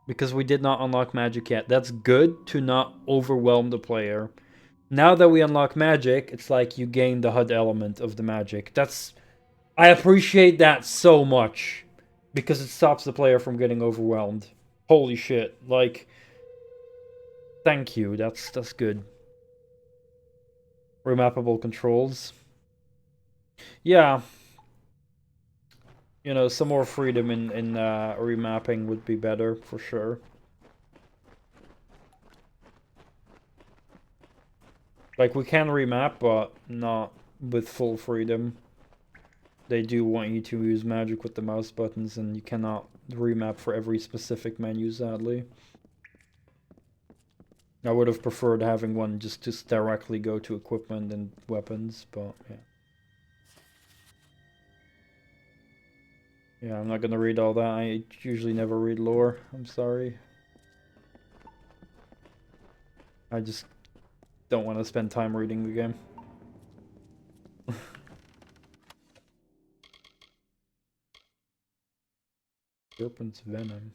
because we did not unlock magic yet. That's good to not overwhelm the player. Now that we unlock magic, it's like you gain the HUD element of the magic. I appreciate that so much because it stops the player from getting overwhelmed. Holy shit. Like, thank you. That's good. Remappable controls. Yeah. You know, some more freedom in remapping would be better for sure. Like, we can remap, but not with full freedom. They do want you to use magic with the mouse buttons, and you cannot remap for every specific menu, sadly. I would have preferred having one just to directly go to equipment and weapons, but yeah. Yeah, I'm not gonna read all that. I usually never read lore. I'm sorry. I just don't want to spend time reading the game. Serpent's venom.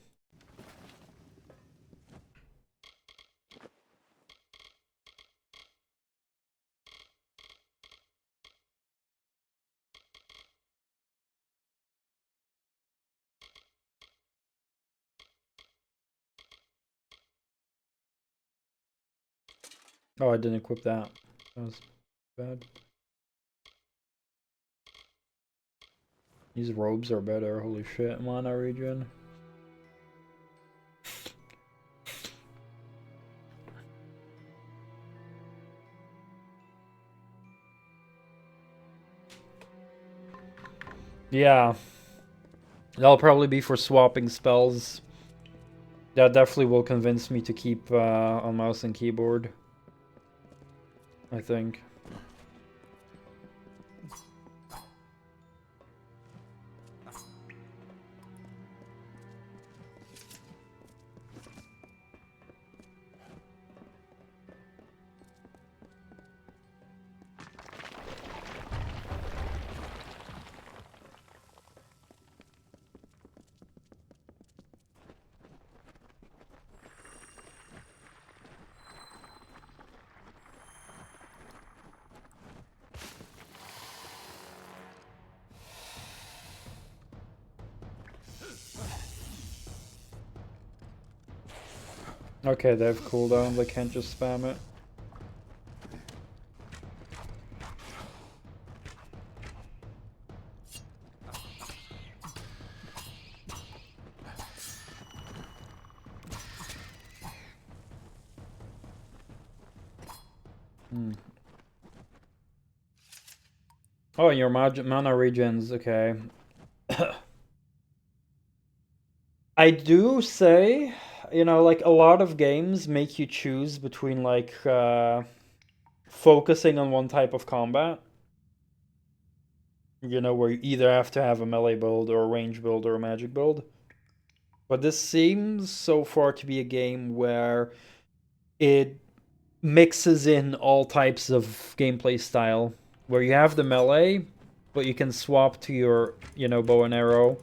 Oh, I didn't equip that. That was bad. These robes are better. Holy shit, mana regen. Yeah. That'll probably be for swapping spells. That definitely will convince me to keep on mouse and keyboard. I think. Okay, they have cooldown, they can't just spam it. Oh, and your mana regens, okay. I do say, you know, like a lot of games make you choose between like focusing on one type of combat. You know, where you either have to have a melee build or a range build or a magic build. But this seems so far to be a game where it mixes in all types of gameplay style. Where you have the melee, but you can swap to your, you know, bow and arrow.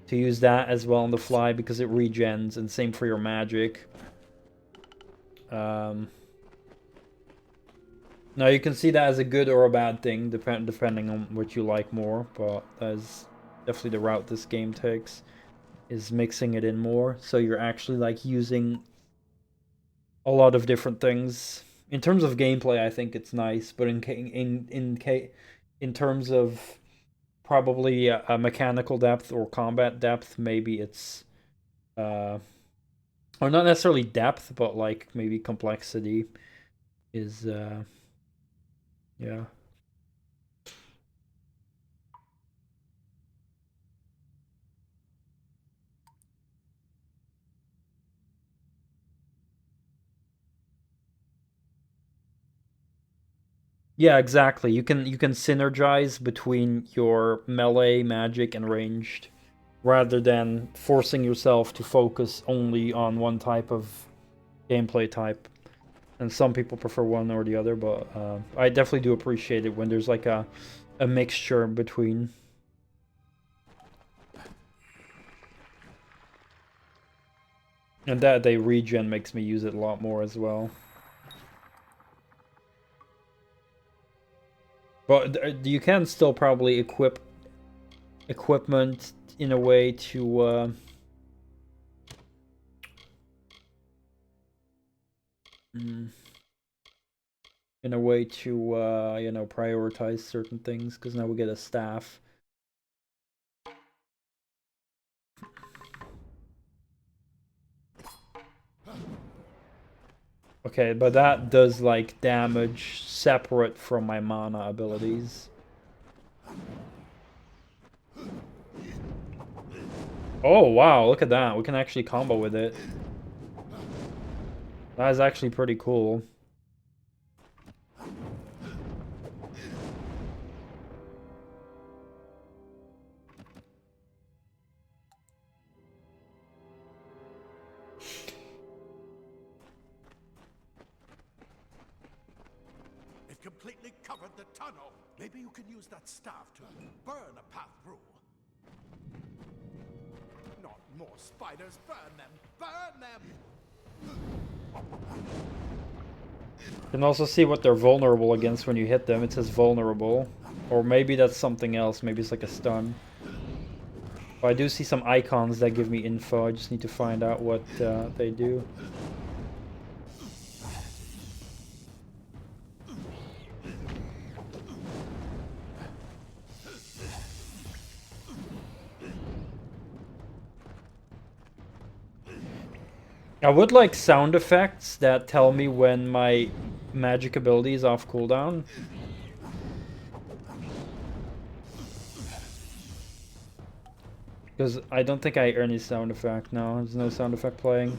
to use that as well on the fly because it regens, and same for your magic. Now you can see that as a good or a bad thing, depending on what you like more, but that's definitely the route this game takes, is mixing it in more, so you're actually like using a lot of different things. In terms of gameplay, I think it's nice, but in terms of probably a mechanical depth or combat depth, maybe it's or not necessarily depth, but like maybe complexity is yeah. Yeah, exactly. You can synergize between your melee, magic, and ranged, rather than forcing yourself to focus only on one type of gameplay type. And some people prefer one or the other, but I definitely do appreciate it when there's like a mixture between. And that they regen makes me use it a lot more as well. But you can still probably equip equipment in a way to in a way to you know, prioritize certain things, because now we get a staff. Okay, but that does like damage separate from my mana abilities. Oh wow, look at that. We can actually combo with it. That is actually pretty cool. It completely covered the tunnel. Maybe you can use that staff to burn a path through. Not more spiders. Burn them. Burn them. You can also see what they're vulnerable against when you hit them. It says vulnerable. Or maybe that's something else. Maybe it's like a stun. But I do see some icons that give me info. I just need to find out what they do. I would like sound effects that tell me when my magic ability is off cooldown. Because I don't think I hear any sound effect. No, there's no sound effect playing.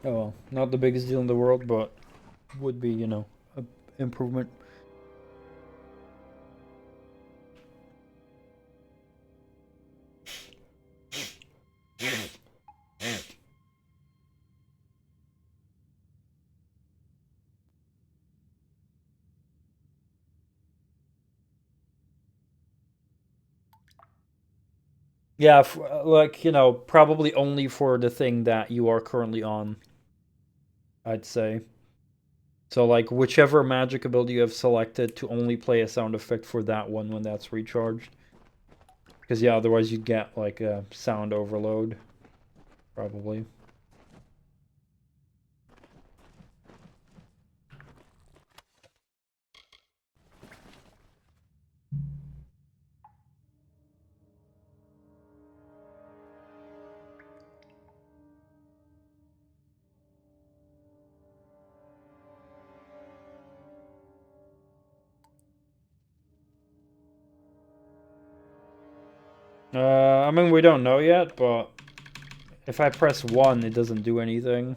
Oh well, not the biggest deal in the world, but would be, you know, an improvement. Yeah, like, you know, probably only for the thing that you are currently on, I'd say. So, like, whichever magic ability you have selected, to only play a sound effect for that one when that's recharged. Because, yeah, otherwise you'd get, like, a sound overload. Probably. I mean, we don't know yet, but if I press 1, it doesn't do anything.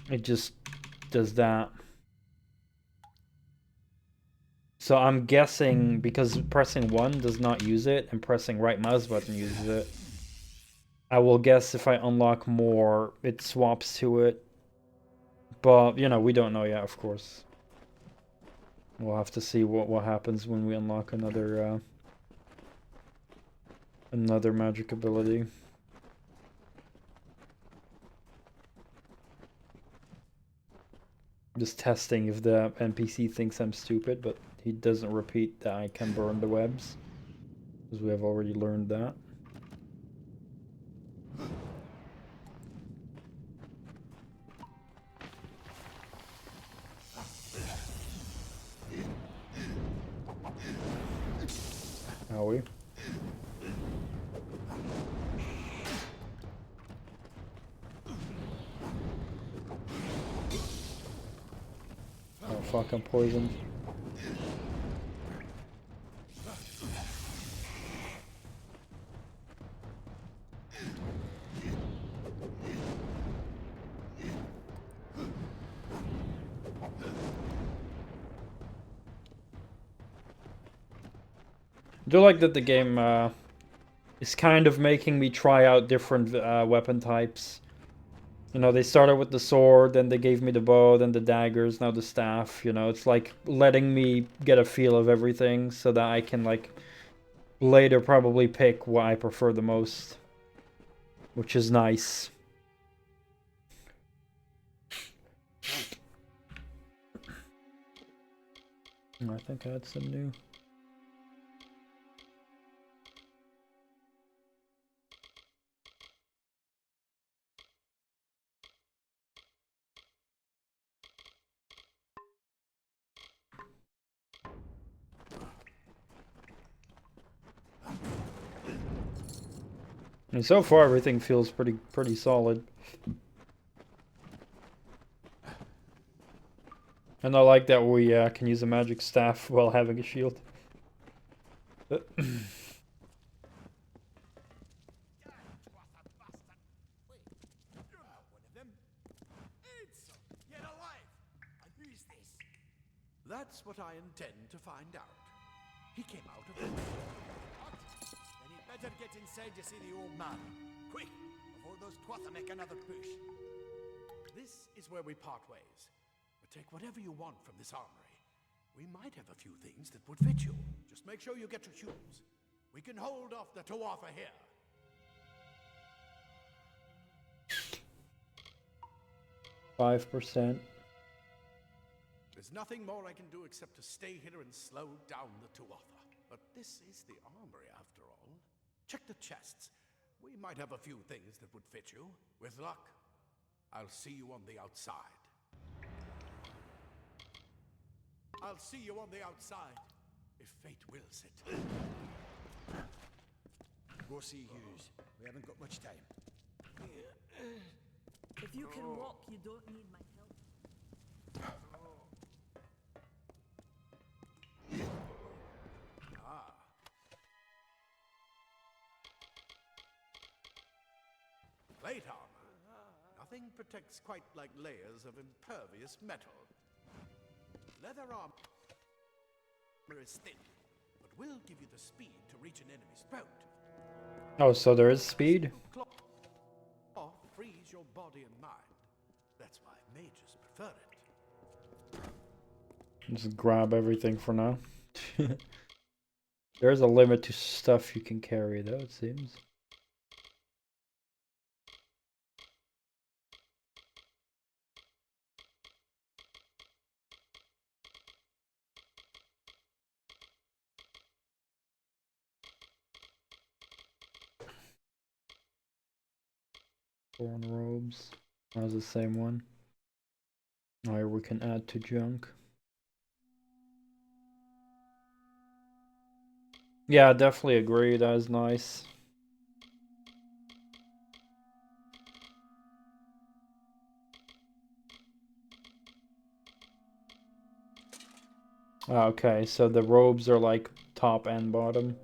It just does that. So I'm guessing because pressing 1 does not use it, and pressing right mouse button uses it. I will guess if I unlock more, it swaps to it. But, you know, we don't know yet, of course. We'll have to see what happens when we unlock another magic ability. Just testing if the NPC thinks I'm stupid, but he doesn't repeat that I can burn the webs, because we have already learned that. Howie. Oh fuck, I'm poisoned. I do like that the game is kind of making me try out different weapon types. You know, they started with the sword, then they gave me the bow, then the daggers, now the staff. You know, it's like letting me get a feel of everything so that I can, like, later probably pick what I prefer the most. Which is nice. I think I had some new. And so far, everything feels pretty solid. And I like that we can use a magic staff while having a shield. That's what I intend to find out. He came out of the... Then he'd better get inside to see the old man. Quick, before those twatha make another push. This is where we part ways. But take whatever you want from this armory. We might have a few things that would fit you. Just make sure you get your shoes. We can hold off the Tuatha here. 5%. There's nothing more I can do except to stay here and slow down the Tuatha. But this is the armory, after all. Check the chests. We might have a few things that would fit you. With luck, I'll see you on the outside. I'll see you on the outside, if fate wills it. Go see Hughes. We haven't got much time. If you can walk, you don't need my help. Plate armor. Nothing protects quite like layers of impervious metal. Leather armor is thin, but will give you the speed to reach an enemy's throat. Oh, so there is speed? Cloth frees your body and mind. That's why mages prefer it. Just grab everything for now. There's a limit to stuff you can carry, though, it seems. Torn robes. That was the same one. Alright, we can add to junk. Yeah, definitely agree. That is nice. Okay, so the robes are like top and bottom.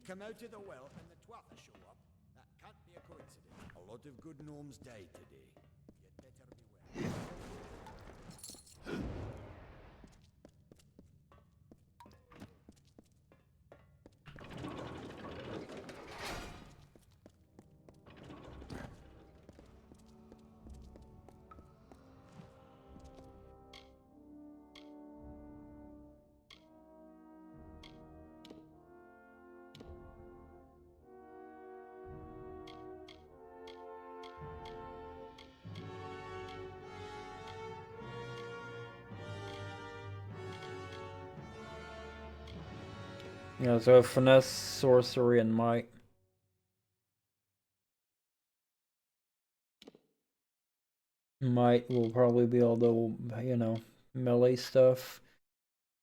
come out of the well and the twather show up, that can't be a coincidence. A lot of good gnomes died today. You'd better beware. Yeah, so finesse, sorcery, and might. Might will probably be all the, you know, melee stuff.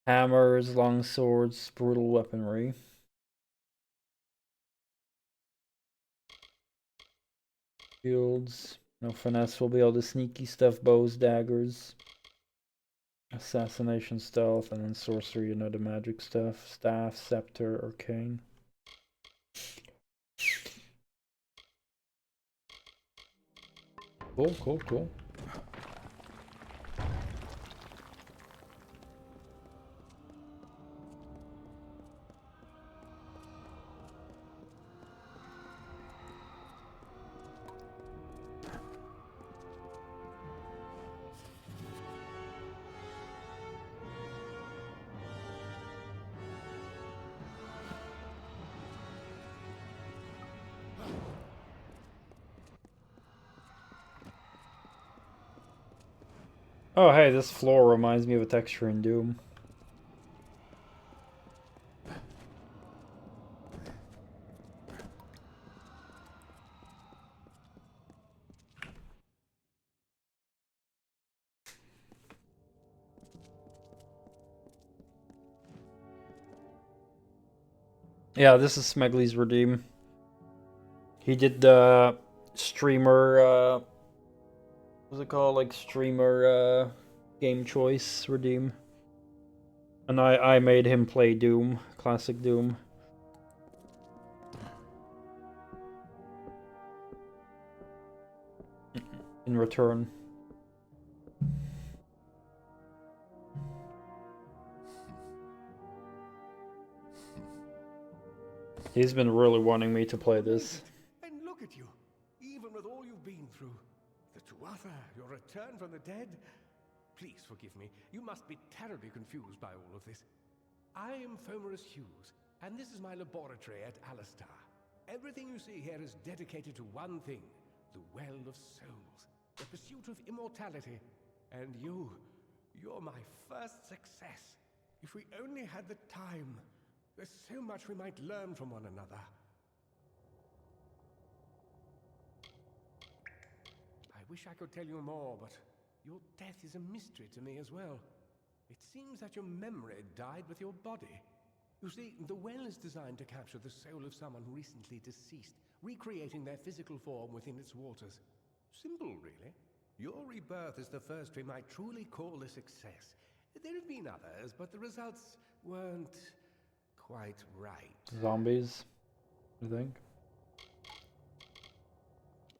Hammers, long swords, brutal weaponry. Shields. No, finesse will be all the sneaky stuff, bows, daggers. Assassination, stealth, and then sorcery, you know, the magic stuff. Staff, scepter, arcane. Cool, cool, cool. Oh, hey, this floor reminds me of a texture in Doom. Yeah, this is Smegley's Redeem. He did the streamer, what's it called? Like streamer game choice Redeem. And I made him play Doom, classic Doom. In return. He's been really wanting me to play this. And look at you, even with all you've been through. The Tuatha, your return from the dead. Please forgive me, you must be terribly confused by all of this. I am Fomerus Hughes, and this is my laboratory at Alistar. Everything you see here is dedicated to one thing, the Well of Souls, the pursuit of immortality. And you're my first success. If we only had the time, there's so much we might learn from one another. I wish I could tell you more, but your death is a mystery to me as well. It seems that your memory died with your body. You see, the well is designed to capture the soul of someone recently deceased, recreating their physical form within its waters. Simple, really. Your rebirth is the first we might truly call a success. There have been others, but the results weren't quite right. Zombies, I think.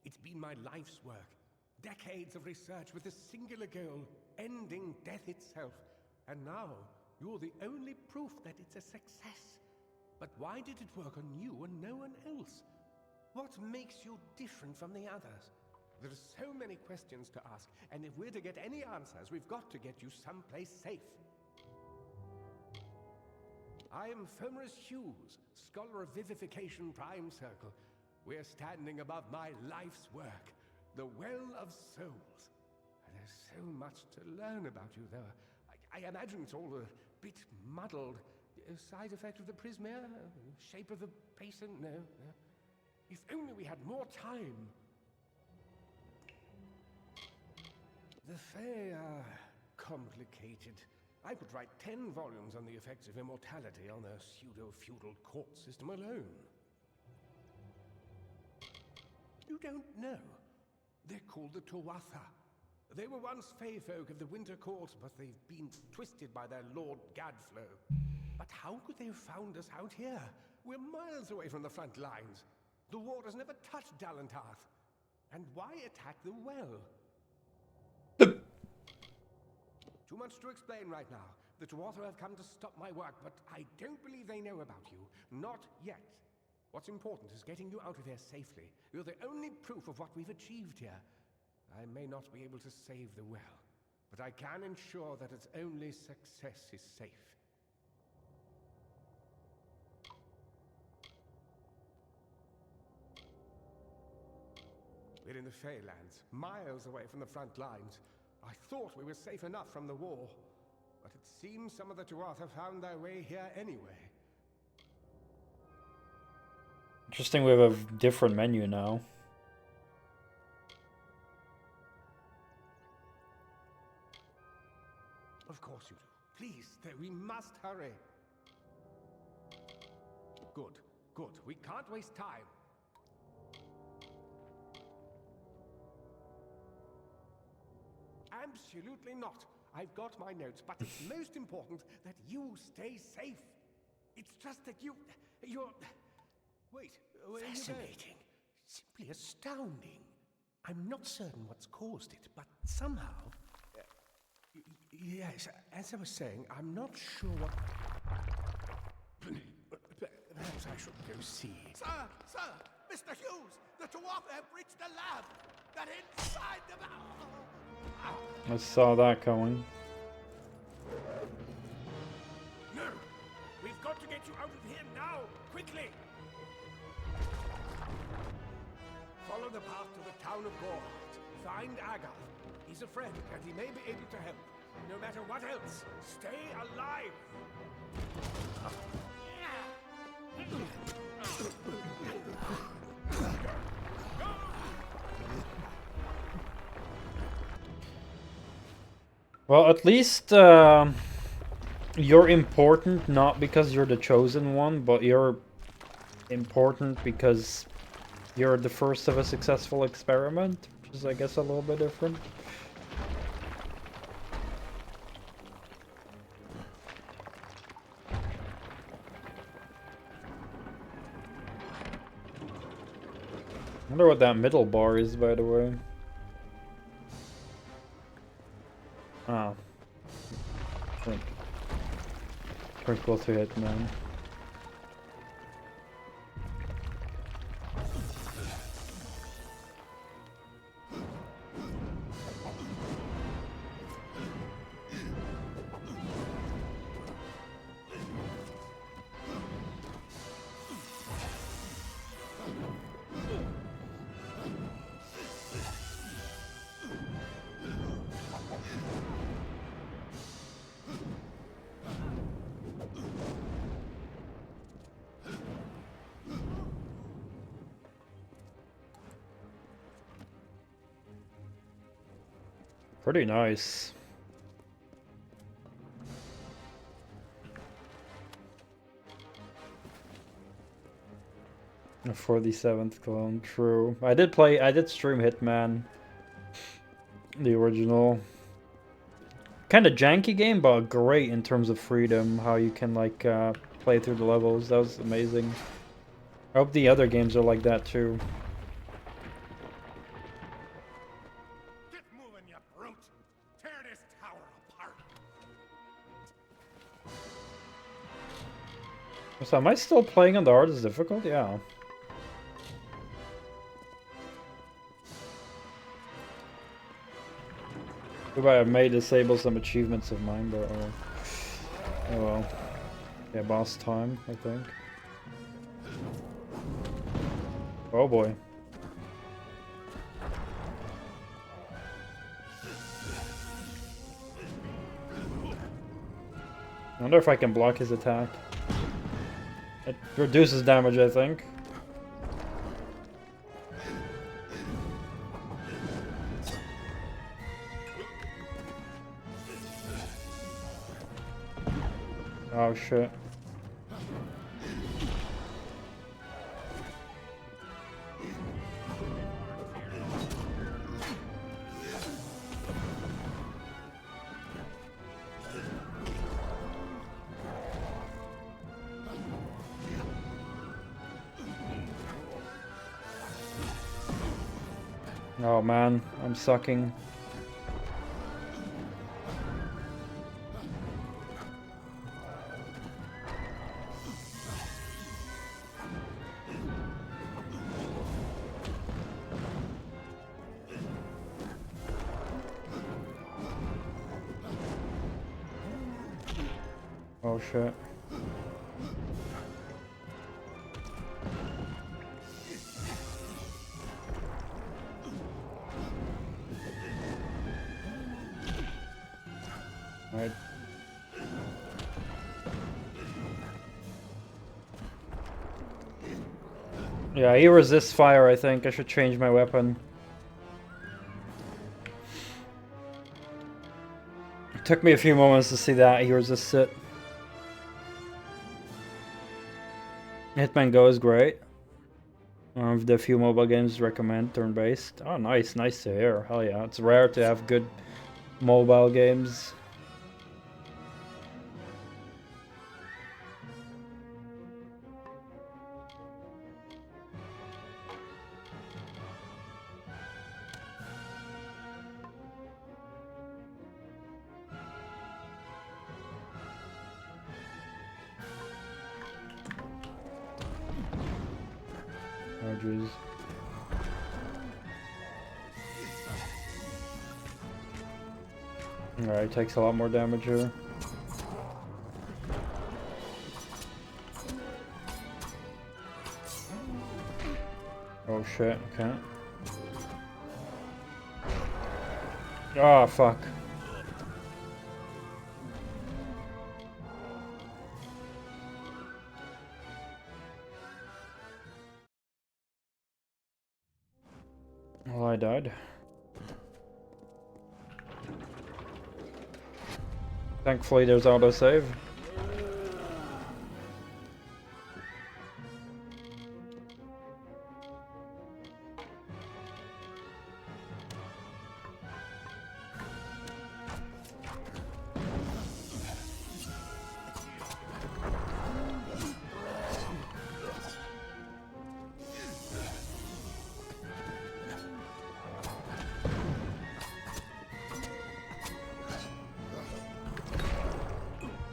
It's been my life's work. Decades of research with a singular goal, ending death itself. And now, you're the only proof that it's a success. But why did it work on you and no one else? What makes you different from the others? There are so many questions to ask, and if we're to get any answers, we've got to get you someplace safe. I am Fomerus Hughes, Scholar of Vivification Prime Circle. We're standing above my life's work, the Well of Souls. And there's so much to learn about you, though. I imagine it's all a bit muddled. A side effect of the prismere? Shape of the basin? No. If only we had more time. The Fae are complicated. I could write 10 volumes on the effects of immortality on a pseudo-feudal court system alone. You don't know. They're called the Tuatha. They were once fey folk of the Winter Court, but they've been twisted by their Lord Gadflow. But how could they have found us out here? We're miles away from the front lines. The war has never touched Dalentarth. And why attack the well? Too much to explain right now. The Dwarf have come to stop my work, but I don't believe they know about you. Not yet. What's important is getting you out of here safely. You're the only proof of what we've achieved here. I may not be able to save the well, but I can ensure that its only success is safe. We're in the Feylands, miles away from the front lines. I thought we were safe enough from the war, but it seems some of the Dwarf have found their way here anyway. Interesting, we have a different menu now. Of course you do. Please, we must hurry. Good, good. We can't waste time. Absolutely not. I've got my notes, but it's most important that you stay safe. It's just that you're... Wait, where are you going? Fascinating. Simply astounding. I'm not certain what's caused it, but somehow... yes, as I was saying, I'm not sure what... Perhaps I should go see. Sir! Mr. Hughes! The Dwarf have reached the lab! That inside the... I saw that coming. No! We've got to get you out of here now! Quickly! Follow the path to the town of Gorhart. Find Agar. He's a friend, and he may be able to help. No matter what else, stay alive! Well, at least you're important not because you're the chosen one, but you're important because you're the first of a successful experiment, which is, I guess, a little bit different. I wonder what that middle bar is, by the way. Ah. Triple to hit, man. Pretty nice. A 47th clone, true. I did stream Hitman. The original. Kind of janky game, but great in terms of freedom. How you can, like, play through the levels. That was amazing. I hope the other games are like that, too. So am I still playing on the hardest difficulty? Yeah. Too bad I may disable some achievements of mine, but oh well. Yeah, boss time, I think. Oh boy. I wonder if I can block his attack. It reduces damage, I think. Oh shit. Oh man, I'm sucking. Oh shit. Right. Yeah, he resists fire, I think. I should change my weapon. It took me a few moments to see that he resists it. Hitman Go is great. One of the few mobile games recommend turn-based. Oh, nice. Nice to hear. Hell yeah. It's rare to have good mobile games. Oh, jeez. Alright, takes a lot more damage here. Oh shit, okay. Oh, fuck. Well, I died. Thankfully, there's autosave.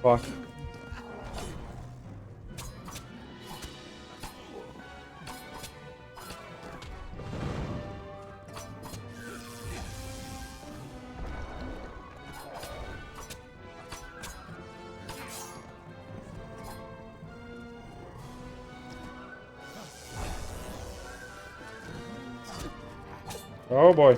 Fuck. Oh boy.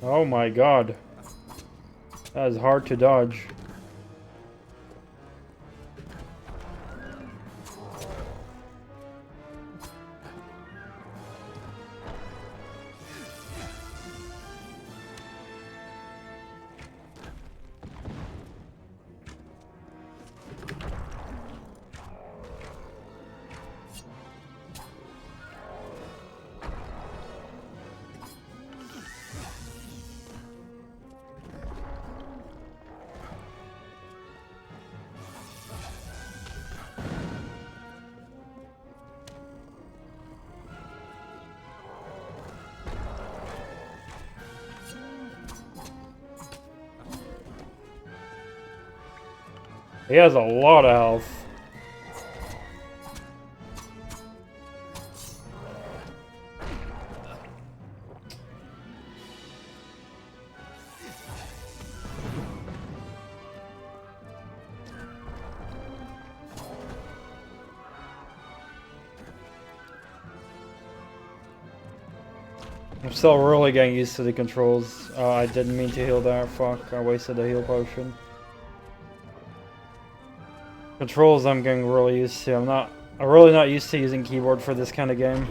Oh my god. That is hard to dodge. He has a lot of health. I'm still really getting used to the controls. I didn't mean to heal there. Fuck, I wasted a heal potion. Controls I'm getting really used to. I'm really not used to using keyboard for this kind of game.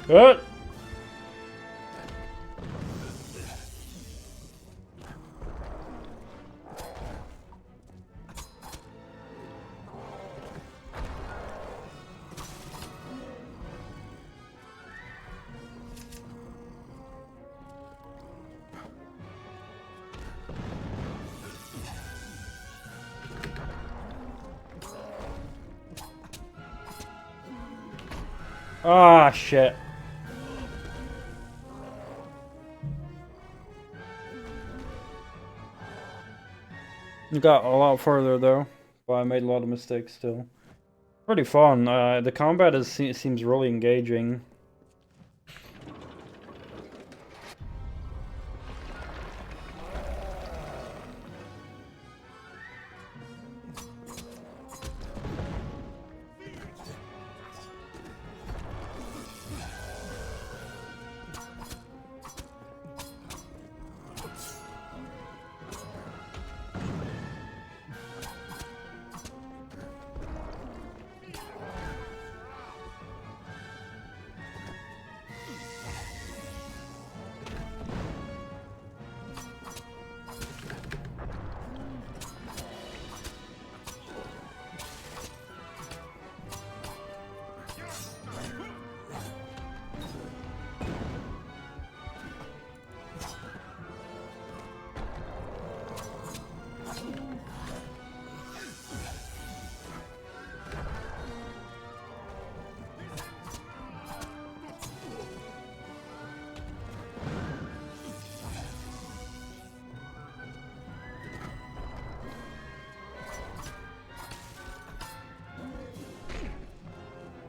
What? Ah, shit. Got a lot further though, but I made a lot of mistakes still. Pretty fun. The combat seems really engaging.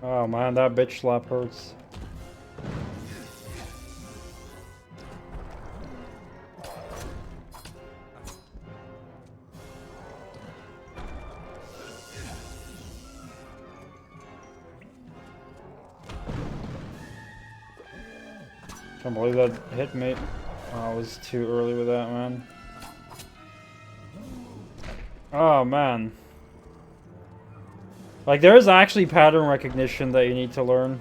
Oh man, that bitch slap hurts. Can't believe that hit me. Oh, I was too early with that, man. Oh man. Like, there is actually pattern recognition that you need to learn.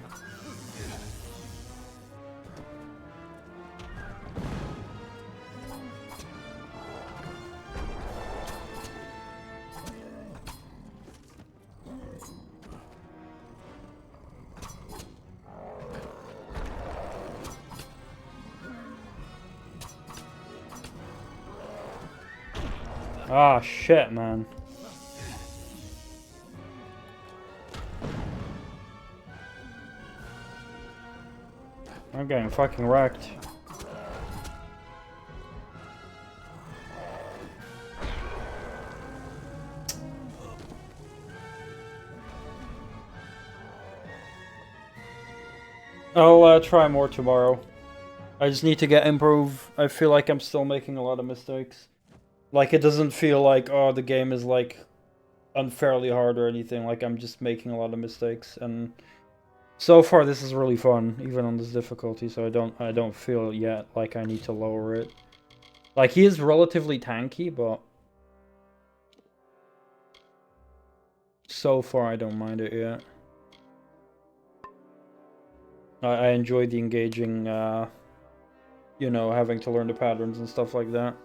Ah, shit, man. I'm getting fucking wrecked. I'll try more tomorrow. I just need to get improve. I feel like I'm still making a lot of mistakes. Like, it doesn't feel like, oh, the game is like unfairly hard or anything. Like, I'm just making a lot of mistakes, and so far this is really fun, even on this difficulty. So I don't feel yet like I need to lower it. Like, he is relatively tanky, but so far I don't mind it yet. I enjoy the engaging, you know, having to learn the patterns and stuff like that.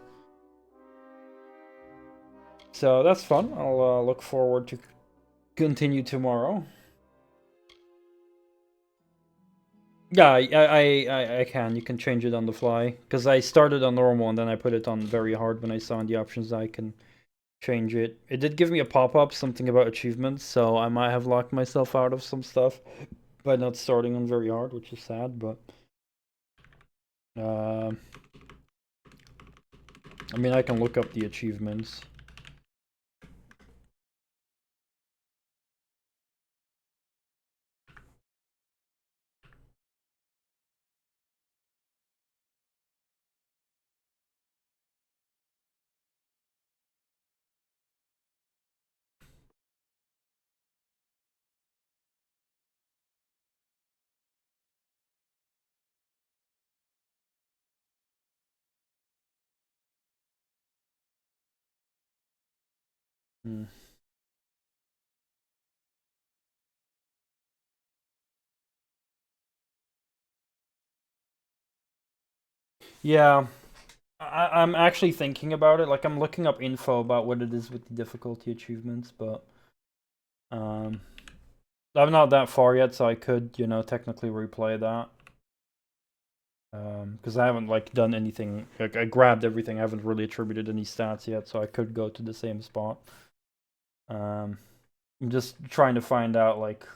So that's fun. I'll look forward to continue tomorrow. Yeah, I can. You can change it on the fly. Because I started on normal and then I put it on very hard when I saw in the options that I can change it. It did give me a pop-up, something about achievements, so I might have locked myself out of some stuff by not starting on very hard, which is sad, but I mean, I can look up the achievements. Hmm. Yeah, I'm actually thinking about it. Like, I'm looking up info about what it is with the difficulty achievements, but I'm not that far yet, so I could, you know, technically replay that. Because I haven't like done anything. Like, I grabbed everything. I haven't really attributed any stats yet, so I could go to the same spot. I'm just trying to find out like.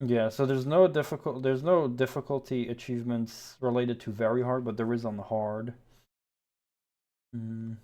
Yeah, so there's no difficulty achievements related to very hard, but there is on the hard. Mm.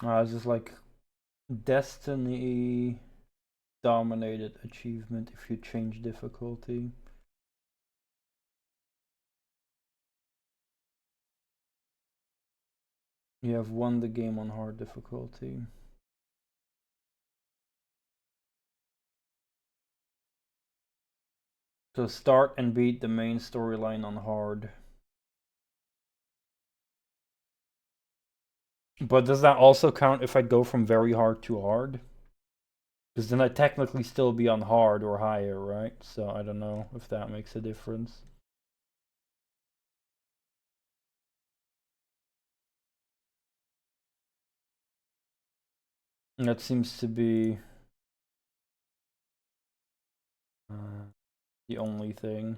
It's just like Destiny dominated achievement if you change difficulty. You have won the game on hard difficulty. So start and beat the main storyline on hard. But does that also count if I go from very hard to hard? Because then I technically still be on hard or higher, right? So I don't know if that makes a difference. That seems to be the only thing.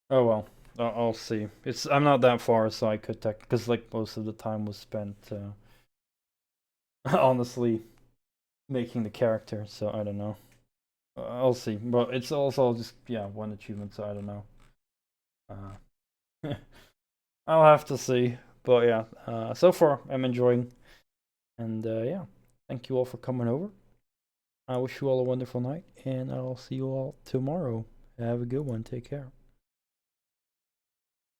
Oh well, I'll see. I'm not that far, so I could because like most of the time was spent honestly making the character. So I don't know. I'll see, but it's also just one achievement, so I don't know. I'll have to see, but yeah. So far I'm enjoying, and yeah, thank you all for coming over. I wish you all a wonderful night, and I'll see you all tomorrow. Have a good one. Take care.